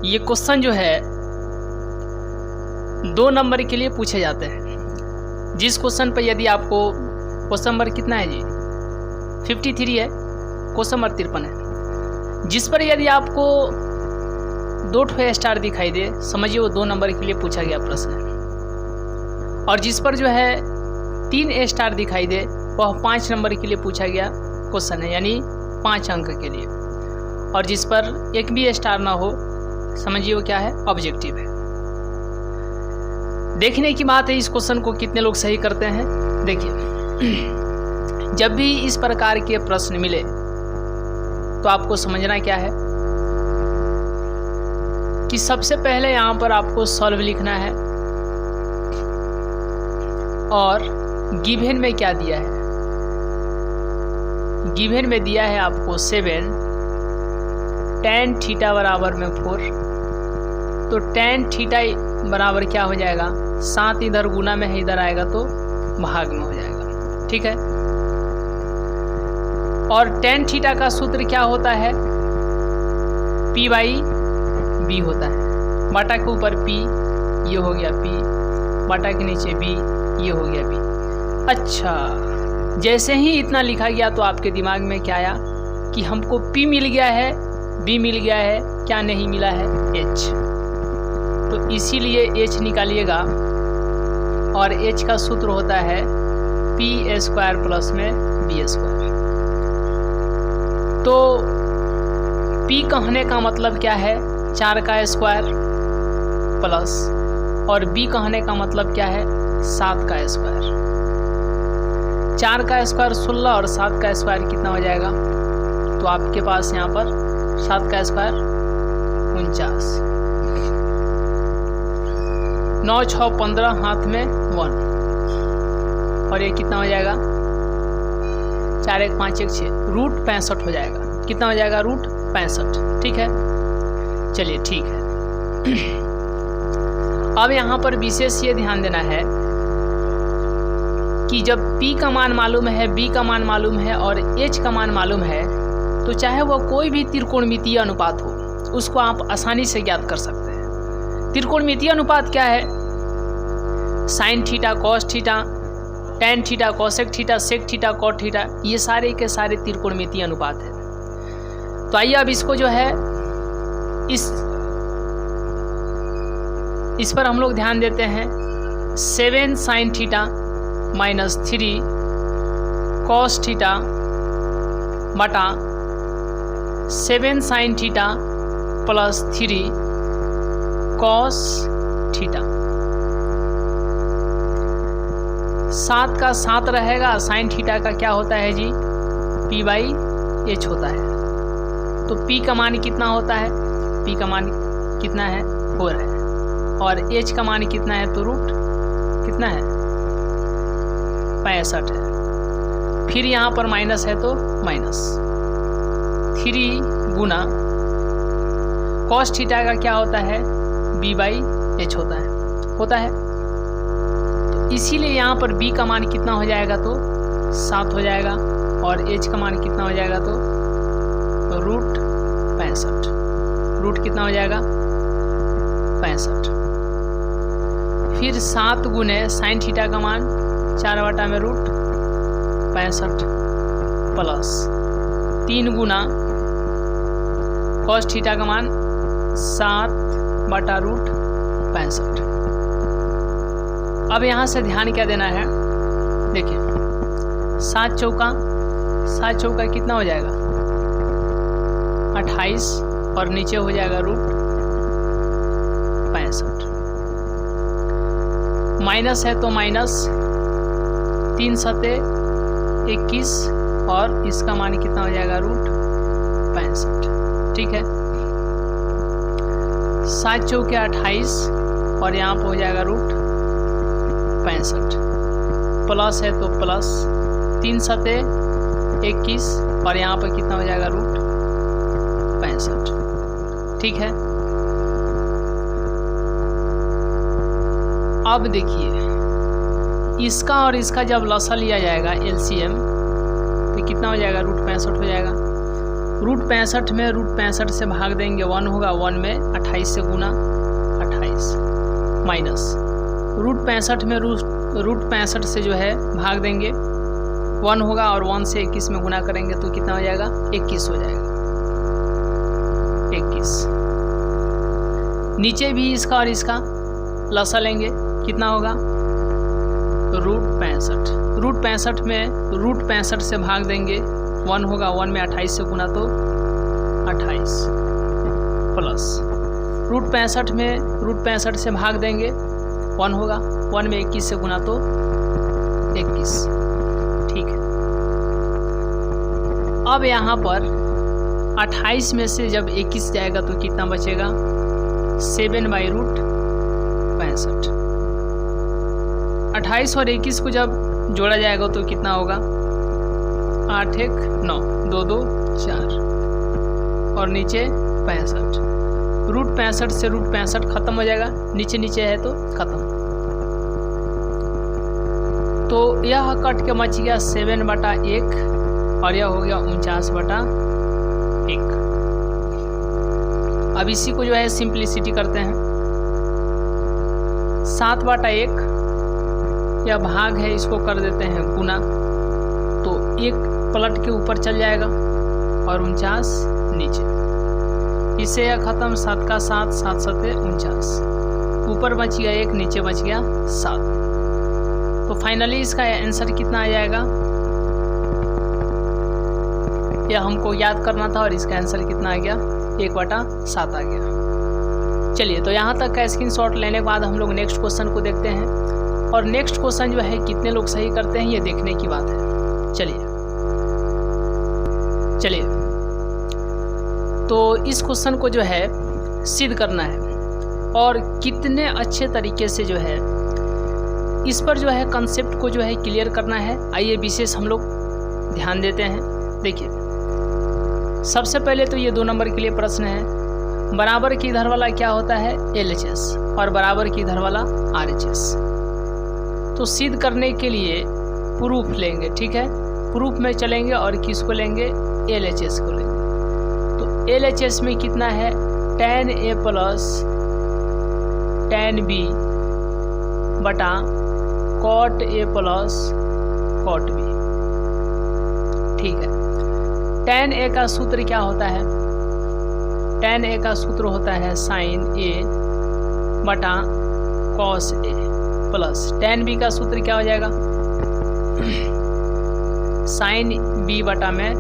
ये क्वेश्चन जो है 2 नंबर के लिए पूछे जाते हैं। जिस क्वेश्चन पर यदि आपको क्वेश्चन नंबर कितना है जी 53 है, क्वेश्चन नंबर 53 है, जिस पर यदि आपको 2 स्टार दिखाई दे, समझिए वो 2 नंबर के लिए पूछा गया प्रश्न है। और जिस पर जो है 3 स्टार दिखाई दे वह 5 नंबर के लिए पूछा गया क्वेश्चन है, यानी 5 अंक के लिए। और जिस पर 1 भी स्टार ना हो, समझिए वो क्या है, ऑब्जेक्टिव है। देखने की बात है इस क्वेश्चन को कितने लोग सही करते हैं। देखिए, जब भी इस प्रकार के प्रश्न मिले तो आपको समझना क्या है कि सबसे पहले यहाँ पर आपको सॉल्व लिखना है और गिवन में क्या दिया है। गिवन में दिया है आपको 7 tan थीटा बराबर में 4, तो tan थीटा बराबर क्या हो जाएगा, 7 इधर गुना में है, इधर आएगा तो भाग में हो जाएगा। ठीक है, और tan थीटा का सूत्र क्या होता है, P/B होता है। बटा के ऊपर P, ये हो गया P, बटा के नीचे B, ये हो गया B। अच्छा, जैसे ही इतना लिखा गया तो आपके दिमाग में क्या आया कि हमको P मिल गया है, B मिल गया है, क्या नहीं मिला है, H। तो इसीलिए H निकालिएगा और H का सूत्र होता है P² प्लस में B²। तो P कहने का मतलब क्या है, 4 का स्क्वायर प्लस, और B कहने का मतलब क्या है, 7 का स्क्वायर। 4 का स्क्वायर 16 और 7 का स्क्वायर कितना हो जाएगा, तो आपके पास यहाँ पर 7 का स्क्वायर 49, 9 6 15 हाथ में 1, और ये कितना हो जाएगा, 4 1 5 1 6, रूट 65 हो जाएगा। कितना हो जाएगा, रूट 65। ठीक है, चलिए ठीक है। अब यहाँ पर विशेष ये ध्यान देना है कि जब P का मान मालूम है, B का मान मालूम है और H का मान मालूम है, तो चाहे वह कोई भी त्रिकोणमितीय अनुपात हो, उसको आप आसानी से ज्ञात कर सकते हैं। त्रिकोणमितीय अनुपात क्या है, sine theta, cos theta, tan theta, cosec theta, sec theta, cot theta, ये सारे के सारे त्रिकोणमितीय अनुपात है। तो आइए अब इसको जो है इस पर हम लोग ध्यान देते हैं। 7 sine theta minus 3 cos theta बटा 7 sine theta plus 3 cos theta. 7 का 7 रहेगा, साइन थीटा का क्या होता है जी, P/H होता है। तो P का मान कितना होता है, P का मान कितना है, 4 है, और H का मान कितना है, तो रूट कितना है, 65 है। फिर यहाँ पर माइनस है तो माइनस 3 गुना कॉस थीटा का क्या होता है, B/H होता है। तो इसीलिए यहाँ पर B का मान कितना हो जाएगा, तो 7 हो जाएगा, और H का मान कितना हो जाएगा, तो रूट 65। रूट कितना हो जाएगा, 65। फिर 7 गुने साइन थीटा का मान 4 बटा में रूट 65 प्लस 3 गुना कॉस थीटा का मान 7 बटा रूट 65। अब यहाँ से ध्यान क्या देना है, देखिए 7 चौका कितना हो जाएगा, 28, और नीचे हो जाएगा रूट 65। माइनस है तो माइनस 3 सते 21, और इसका मान कितना हो जाएगा, रूट 65। ठीक है, 7 चौके 28, और यहाँ पर हो जाएगा रूट 65, प्लस है तो प्लस 3 सते 21, और यहाँ पर कितना हो जाएगा, रूट 65। ठीक है, अब देखिए इसका और इसका जब लसा लिया जाएगा LCM तो कितना हो जाएगा, √65 हो जाएगा। √65 में √65 से भाग देंगे 1 होगा, 1 में 28 से गुना 28 माइनस √65 में √65 से जो है भाग देंगे 1 होगा और 1 से 21 में गुना करेंगे तो कितना हो जाएगा, 21 हो जाएगा। 21 नीचे भी इसका और इसका लसा लेंगे, कितना होगा, √65 में √65 से भाग देंगे 1 होगा, 1 में 28 से गुना तो 28 प्लस √65 में √65 से भाग देंगे 1 होगा, 1 में 21 से गुना तो 21। ठीक है, अब यहाँ पर 28 में से जब 21 जाएगा तो कितना बचेगा, 7/√65। 28 और 21 को जब जोड़ा जाएगा तो कितना होगा, 8 1 9 2 2 4 और नीचे 65। √65 से √65 खत्म हो जाएगा, नीचे नीचे है तो खत्म। तो यह कट के बच गया 7/1 और यह हो गया 49/1। अब इसी को जो है सिंप्लिसिटी करते हैं। 7/1 यह भाग है, इसको कर देते हैं गुना, तो 1 पलट के ऊपर चल जाएगा और 49 नीचे। इससे यह खत्म, 7 का 7 7 7 49, ऊपर बच गया 1, नीचे बच गया 7। तो फाइनली इसका आंसर कितना आ जाएगा, यह हमको याद करना था और इसका आंसर कितना आ गया, 1/7 आ गया। चलिए, तो यहाँ तक का स्क्रीनशॉट लेने के बाद हम लोग नेक्स्ट क्वेश्चन को देखते हैं और नेक्स्ट क्वेश्चन जो है कितने लोग सही करते हैं ये देखने की बात है। चलिए तो इस क्वेश्चन को जो है सिद्ध करना है और कितने अच्छे तरीके से जो है इस पर जो है कंसेप्ट को जो है क्लियर करना है। आइए विशेष हम लोग ध्यान देते हैं। देखिए, सबसे पहले तो ये 2 नंबर के लिए प्रश्न है, बराबर की इधर वाला क्या होता है, LHS और बराबर की इधर वाला RHS। तो सिद्ध करने के लिए प्रूफ लेंगे, ठीक है, प्रूफ में चलेंगे और किसको लेंगे, LHS को लेंगे। तो LHS में कितना है, tan A plus tan B बटा cot A plus cot B। ठीक है, tan A का सूत्र क्या होता है, tan A का सूत्र होता है sin A बटा cos A plus tan B का सूत्र क्या हो जाएगा, sin B बटा में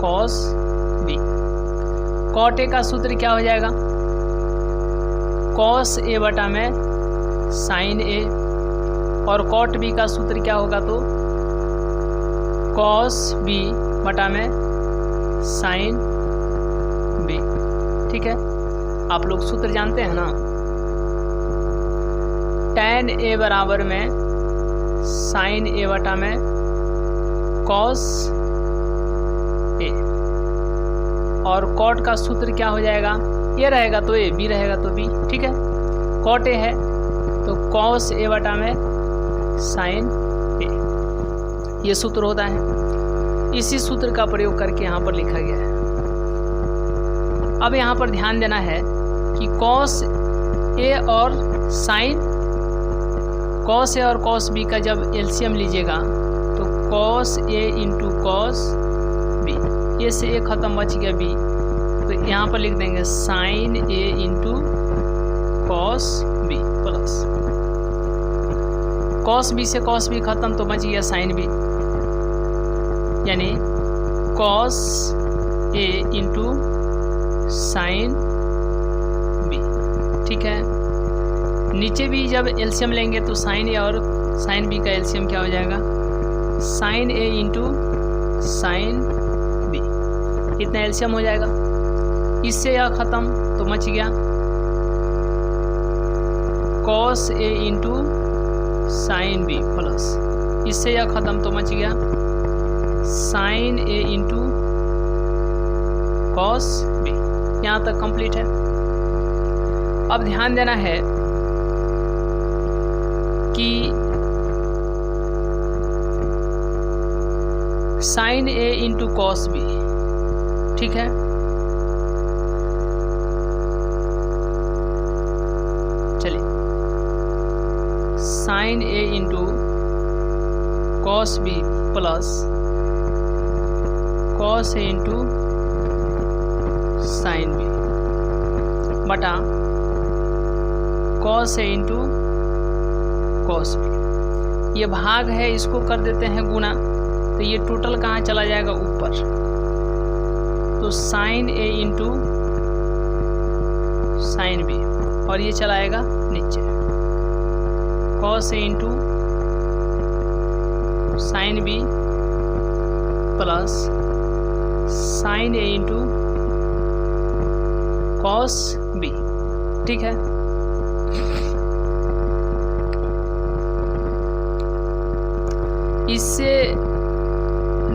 cos B। cot A का सूत्र क्या हो जाएगा, cos A बटा में sin A और cot B का सूत्र क्या होगा, तो cos B बटा में sin B। ठीक है, आप लोग सूत्र जानते हैं ना, tan A बराबर में sin A बटा में cos A और cot का सूत्र क्या हो जाएगा, A रहेगा तो A, B रहेगा तो B। ठीक है, cot A है तो cos A बटा में sin A, ये सूत्र होता है। इसी सूत्र का प्रयोग करके यहाँ पर लिखा गया है। अब यहाँ पर ध्यान देना है कि cos A और sin cos A और cos B का जब LCM लीजिएगा तो cos A into cos B, ये से A खत्म, बच गया B, तो यहाँ पर लिख देंगे sin A into cos B plus cos B से cos B खत्म तो बच गया sin B, यानी cos A into sin B। ठीक है, नीचे भी जब एलसीएम लेंगे तो sin A और sin B का एलसीएम क्या हो जाएगा, sin A into sin B, इतना एलसीएम हो जाएगा। इससे यह ख़त्म तो बच गया cos A into sin B plus, इससे यह ख़त्म तो बच गया sin A into cos B। यहाँ तक कंप्लीट है। अब ध्यान देना है कि sine A into cos B, ठीक है। चलिए, sine A into cos B plus cos A into sine B बटा cos A into cos B. ये भाग है, इसको कर देते हैं गुना, तो ये टोटल कहाँ चला जाएगा, ऊपर। तो sine A into sine B, और ये चलाएगा नीचे, cos A into sine B plus sine A into cos B, ठीक है। इससे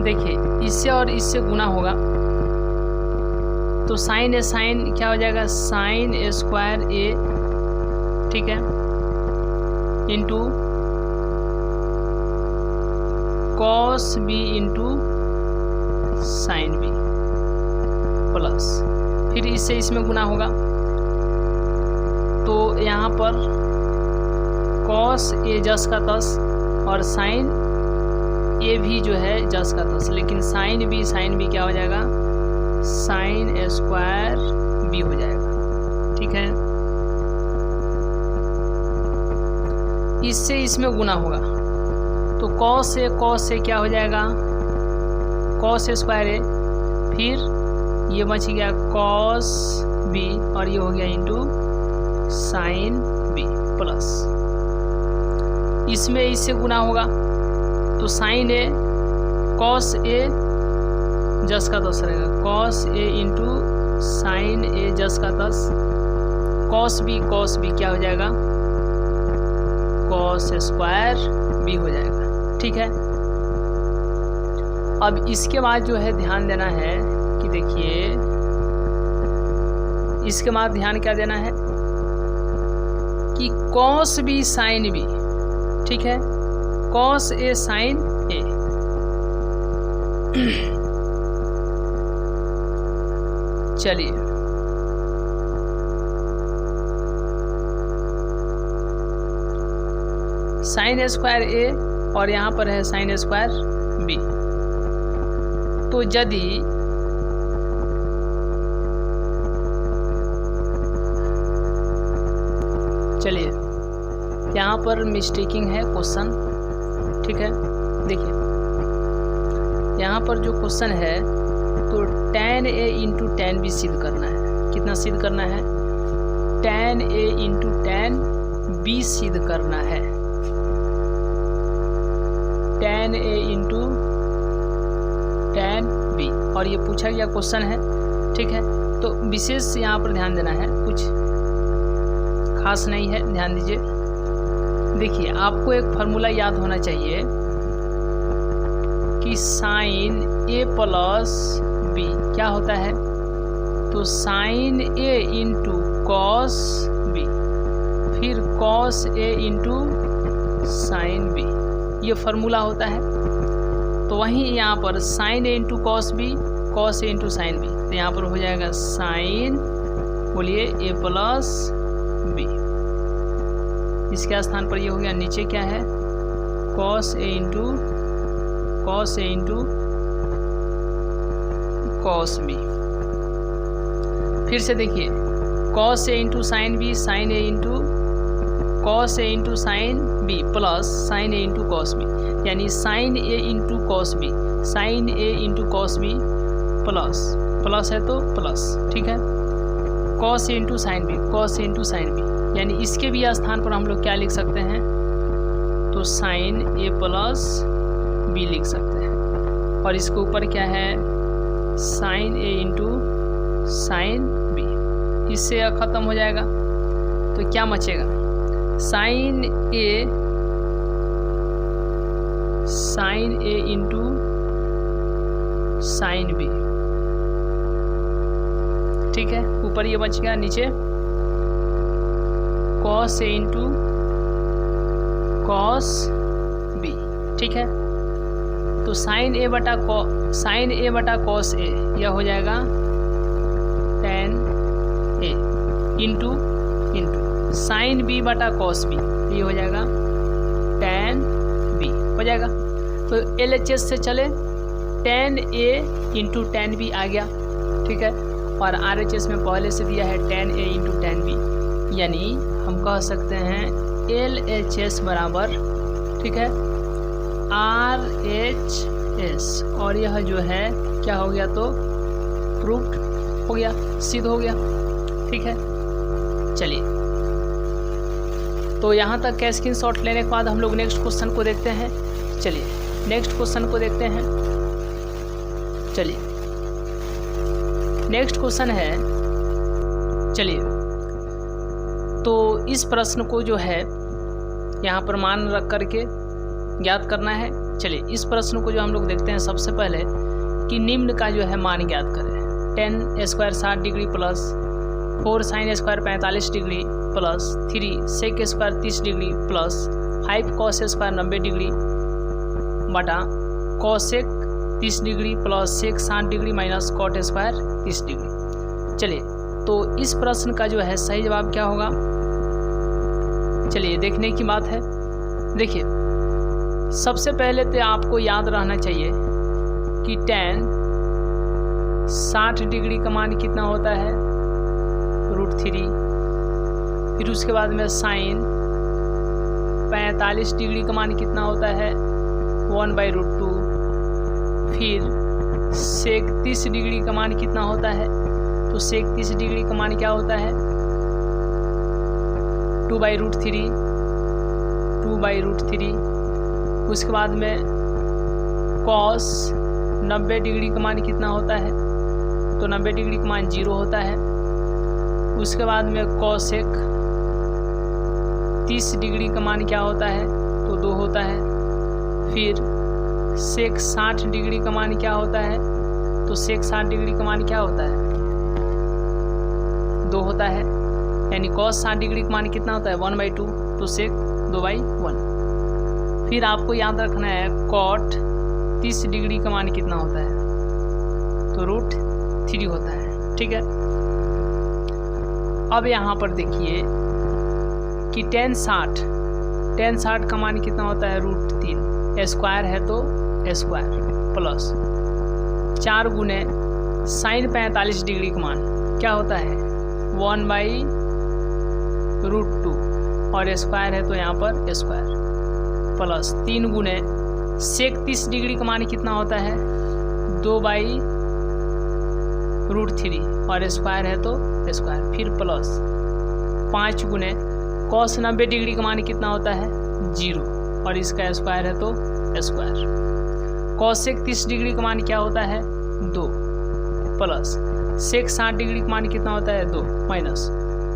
देखिए, इससे और इससे गुना होगा तो साइन ए साइन क्या हो जाएगा, साइन ए स्क्वायर ए, ठीक है, into cos B into sine B plus, फिर इससे इसमें गुना होगा तो यहाँ पर कॉस ए जस का तस और साइन ए भी जो है जस का तस, लेकिन साइन बी क्या हो जाएगा, साइन ए स्क्वायर बी हो जाएगा, ठीक है। इससे इसमें गुना होगा तो कॉस ए क्या हो जाएगा, कॉस ए स्क्वायर ए, फिर ये बच गया कॉस बी और ये हो गया इंटू साइन बी प्लस, इसमें इससे गुना होगा तो साइन ए कॉस ए जस का तस रहेगा, कॉस ए इंटू साइन ए जस का तस, कॉस बी क्या हो जाएगा, कॉस स्क्वायर बी हो जाएगा, ठीक है। अब इसके बाद जो है ध्यान देना है कि देखिए, इसके बाद ध्यान क्या देना है कि कॉस बी साइन बी, ठीक है, कॉस ए साइन ए, चलिए साइन ए स्क्वायर ए और यहाँ पर है साइन ए स्क्वायर बी। तो यदि चलिए यहाँ पर मिस्टेकिंग है क्वेश्चन, ठीक है। देखिए यहाँ पर जो क्वेश्चन है तो tan a into tan b सिद्ध करना है। कितना सिद्ध करना है, tan a into tan b सिद्ध करना है, tan a into tan b, और ये पूछा गया क्वेश्चन है, ठीक है। तो विशेष यहाँ पर ध्यान देना है, कुछ खास नहीं है, ध्यान दीजिए। देखिए आपको एक फार्मूला याद होना चाहिए कि साइन ए प्लस बी क्या होता है, तो sine A into cos B, फिर cos A into sine B, ये फार्मूला होता है। तो वहीं यहाँ पर sign A into cos B, cos A into sine B, तो यहाँ पर हो जाएगा साइन, बोलिए ए प्लस बी, इसके स्थान पर ये हो गया, नीचे क्या है, cos A into cos B. फिर से देखिए, cos A into sine B, sine A into cos A into sine B plus sine A into cos B, यानी sine A into cos B, sine A into cos B plus, plus है तो plus, ठीक है, cos A into sine B, cos A into sine B, यानी इसके भी स्थान पर हम लोग क्या लिख सकते हैं, तो साइन ए प्लस बी लिख सकते हैं, और इसके ऊपर क्या है, sign A into sine B, इससे ख़त्म हो जाएगा। तो क्या बचेगा, sign A into sine B, ठीक है, ऊपर ये बच गया, नीचे कॉस ए कॉस बी, ठीक है। तो साइन ए बटा कॉस ए यह हो जाएगा tan ए इंटू साइन बी बटा कॉस बी, ये हो जाएगा tan बी हो जाएगा। तो LHS से चले tan ए इंटू tan बी आ गया, ठीक है। और RHS में पहले से दिया है tan ए इंटू tan बी, यानी हम कह सकते हैं LHS बराबर, ठीक है, RHS, और यह जो है क्या हो गया, तो प्रूव्ड हो गया, सिद्ध हो गया, ठीक है। चलिए, तो यहाँ तक का स्क्रीनशॉट लेने के बाद हम लोग नेक्स्ट क्वेश्चन को देखते हैं। चलिए नेक्स्ट क्वेश्चन को देखते हैं। चलिए नेक्स्ट क्वेश्चन है, चलिए तो इस प्रश्न को जो है यहाँ पर मान रख करके ज्ञात करना है। चलिए इस प्रश्न को जो हम लोग देखते हैं सबसे पहले कि निम्न का जो है मान ज्ञात करें। 10 square 60 degree plus 4 sine square 45 degree plus 3 sec square 30 degree plus 5 cos square 90 degree बटा cosec 30 degree plus sec 60 degree minus cot square 30 degree. चलिए तो इस प्रश्न का जो है सही जवाब क्या होगा, चलिए देखने की बात है। देखिए सबसे पहले तो आपको याद रहना चाहिए कि tan 60 डिग्री का मान कितना होता है, √3। फिर उसके बाद में साइन 45 डिग्री का मान कितना होता है, 1/√2। फिर सेक 30 डिग्री का मान कितना होता है, तो सेक 30 डिग्री का मान क्या होता है, 2/√3। उसके बाद में कॉस 90 डिग्री का मान कितना होता है, तो 90 डिग्री का मान 0 होता है। उसके बाद में कॉसेक 30 डिग्री का मान क्या होता है, तो 2 होता है। फिर सेक 60 डिग्री का मान क्या होता है, तो सेक 60 डिग्री का मान क्या होता है, 2 होता है। यानी कॉस 60 डिग्री का मान कितना होता है, 1/2, तो सेक 2/1। फिर आपको याद रखना है कॉट 30 डिग्री का मान कितना होता है, तो √3 होता है, ठीक है। अब यहाँ पर देखिए कि tan 60 का मान कितना होता है, √3। स्क्वायर है तो स्क्वायर प्लस 4 गुने साइन 45 डिग्री का मान क्या होता है, 1/√2, और स्क्वायर है तो यहाँ पर स्क्वायर प्लस 3 गुने सेक 30 डिग्री का मान कितना होता है, 2/√3, और स्क्वायर है तो स्क्वायर। फिर प्लस 5 गुने कॉस 90 डिग्री का मान कितना होता है, 0, और इसका स्क्वायर है तो स्क्वायर। कॉसेक 30 डिग्री का मान क्या होता है, 2, प्लस सेक 60 डिग्री का मान कितना होता है, 2, माइनस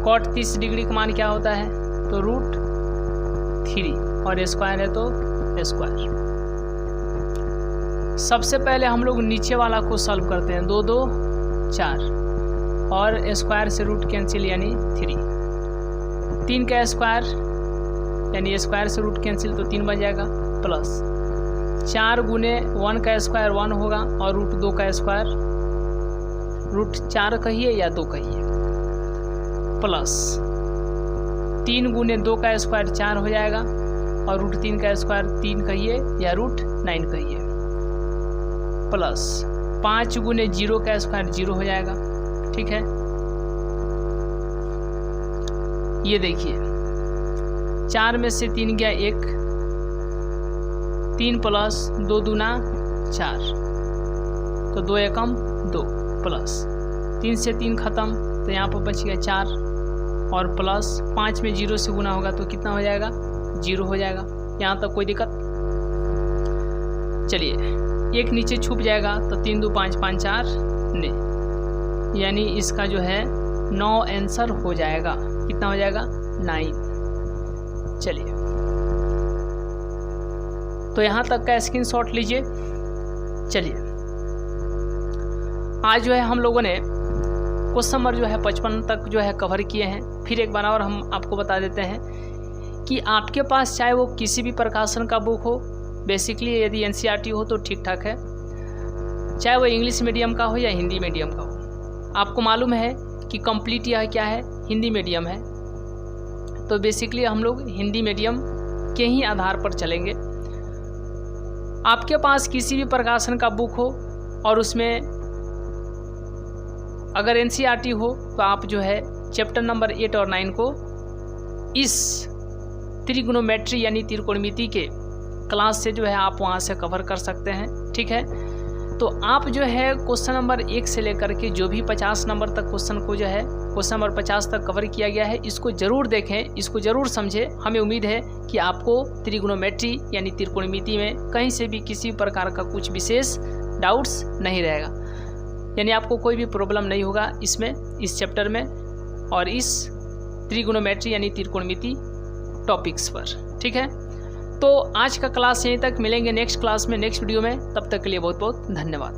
कॉट 30 डिग्री का मान क्या होता है, तो √3, और स्क्वायर है तो स्क्वायर। सबसे पहले हम लोग नीचे वाला को सॉल्व करते हैं। 2 2 4, और स्क्वायर से रूट कैंसिल यानी 3। 3 का स्क्वायर यानी स्क्वायर से रूट कैंसिल तो 3 बन जाएगा, प्लस 4 गुने 1 का स्क्वायर 1 होगा, और √2 का स्क्वायर √4 कहिए या 2 कहिए, प्लस 3 गुने 2 का स्क्वायर 4 हो जाएगा, और √3 का स्क्वायर 3 कहिए या √9 कहिए, प्लस 5 गुने 0 का स्क्वायर 0 हो जाएगा, ठीक है। ये देखिए 4 में से 3 गया 1, 3 प्लस 2 दूना 4, तो 2 एकम 2, प्लस 3 से 3 खत्म, तो यहाँ पर बच गया 4, और प्लस 5 में 0 से गुना होगा तो कितना हो जाएगा, 0 हो जाएगा। यहाँ तक कोई दिक्कत। चलिए 1 नीचे छुप जाएगा, तो 3 2 5 5 4 9, यानी इसका जो है 9 आंसर हो जाएगा। कितना हो जाएगा, 9। चलिए तो यहाँ तक का स्क्रीनशॉट लीजिए। चलिए आज जो है हम लोगों ने क्वेश्चन नंबर जो है 55 तक जो है कवर किए हैं। फिर एक बार और हम आपको बता देते हैं कि आपके पास चाहे वो किसी भी प्रकाशन का बुक हो, बेसिकली यदि एनसीईआरटी हो तो ठीक ठाक है, चाहे वो इंग्लिश मीडियम का हो या हिंदी मीडियम का हो। आपको मालूम है कि कंप्लीट यह क्या है, हिंदी मीडियम है, तो बेसिकली हम लोग हिंदी मीडियम के ही आधार पर चलेंगे। आपके पास किसी भी प्रकाशन का बुक हो और उसमें अगर एनसीईआरटी हो तो आप जो है चैप्टर नंबर 8 और 9 को इस त्रिगोनोमेट्री यानी त्रिकोणमिति के क्लास से जो है आप वहाँ से कवर कर सकते हैं। ठीक है, तो आप जो है क्वेश्चन नंबर 1 से लेकर के जो भी 50 नंबर तक क्वेश्चन को जो है क्वेश्चन नंबर 50 तक कवर किया गया है, इसको ज़रूर देखें, इसको ज़रूर समझें। हमें उम्मीद है कि आपको त्रिगोनोमेट्री यानी त्रिकोणमिति में कहीं से भी किसी प्रकार का कुछ विशेष डाउट्स नहीं रहेगा, यानी आपको कोई भी प्रॉब्लम नहीं होगा इसमें, इस चैप्टर में और इस त्रिगोनोमेट्री यानी त्रिकोणमिति टॉपिक्स पर। ठीक है, तो आज का क्लास यहीं तक, मिलेंगे नेक्स्ट क्लास में, नेक्स्ट वीडियो में, तब तक के लिए बहुत बहुत धन्यवाद।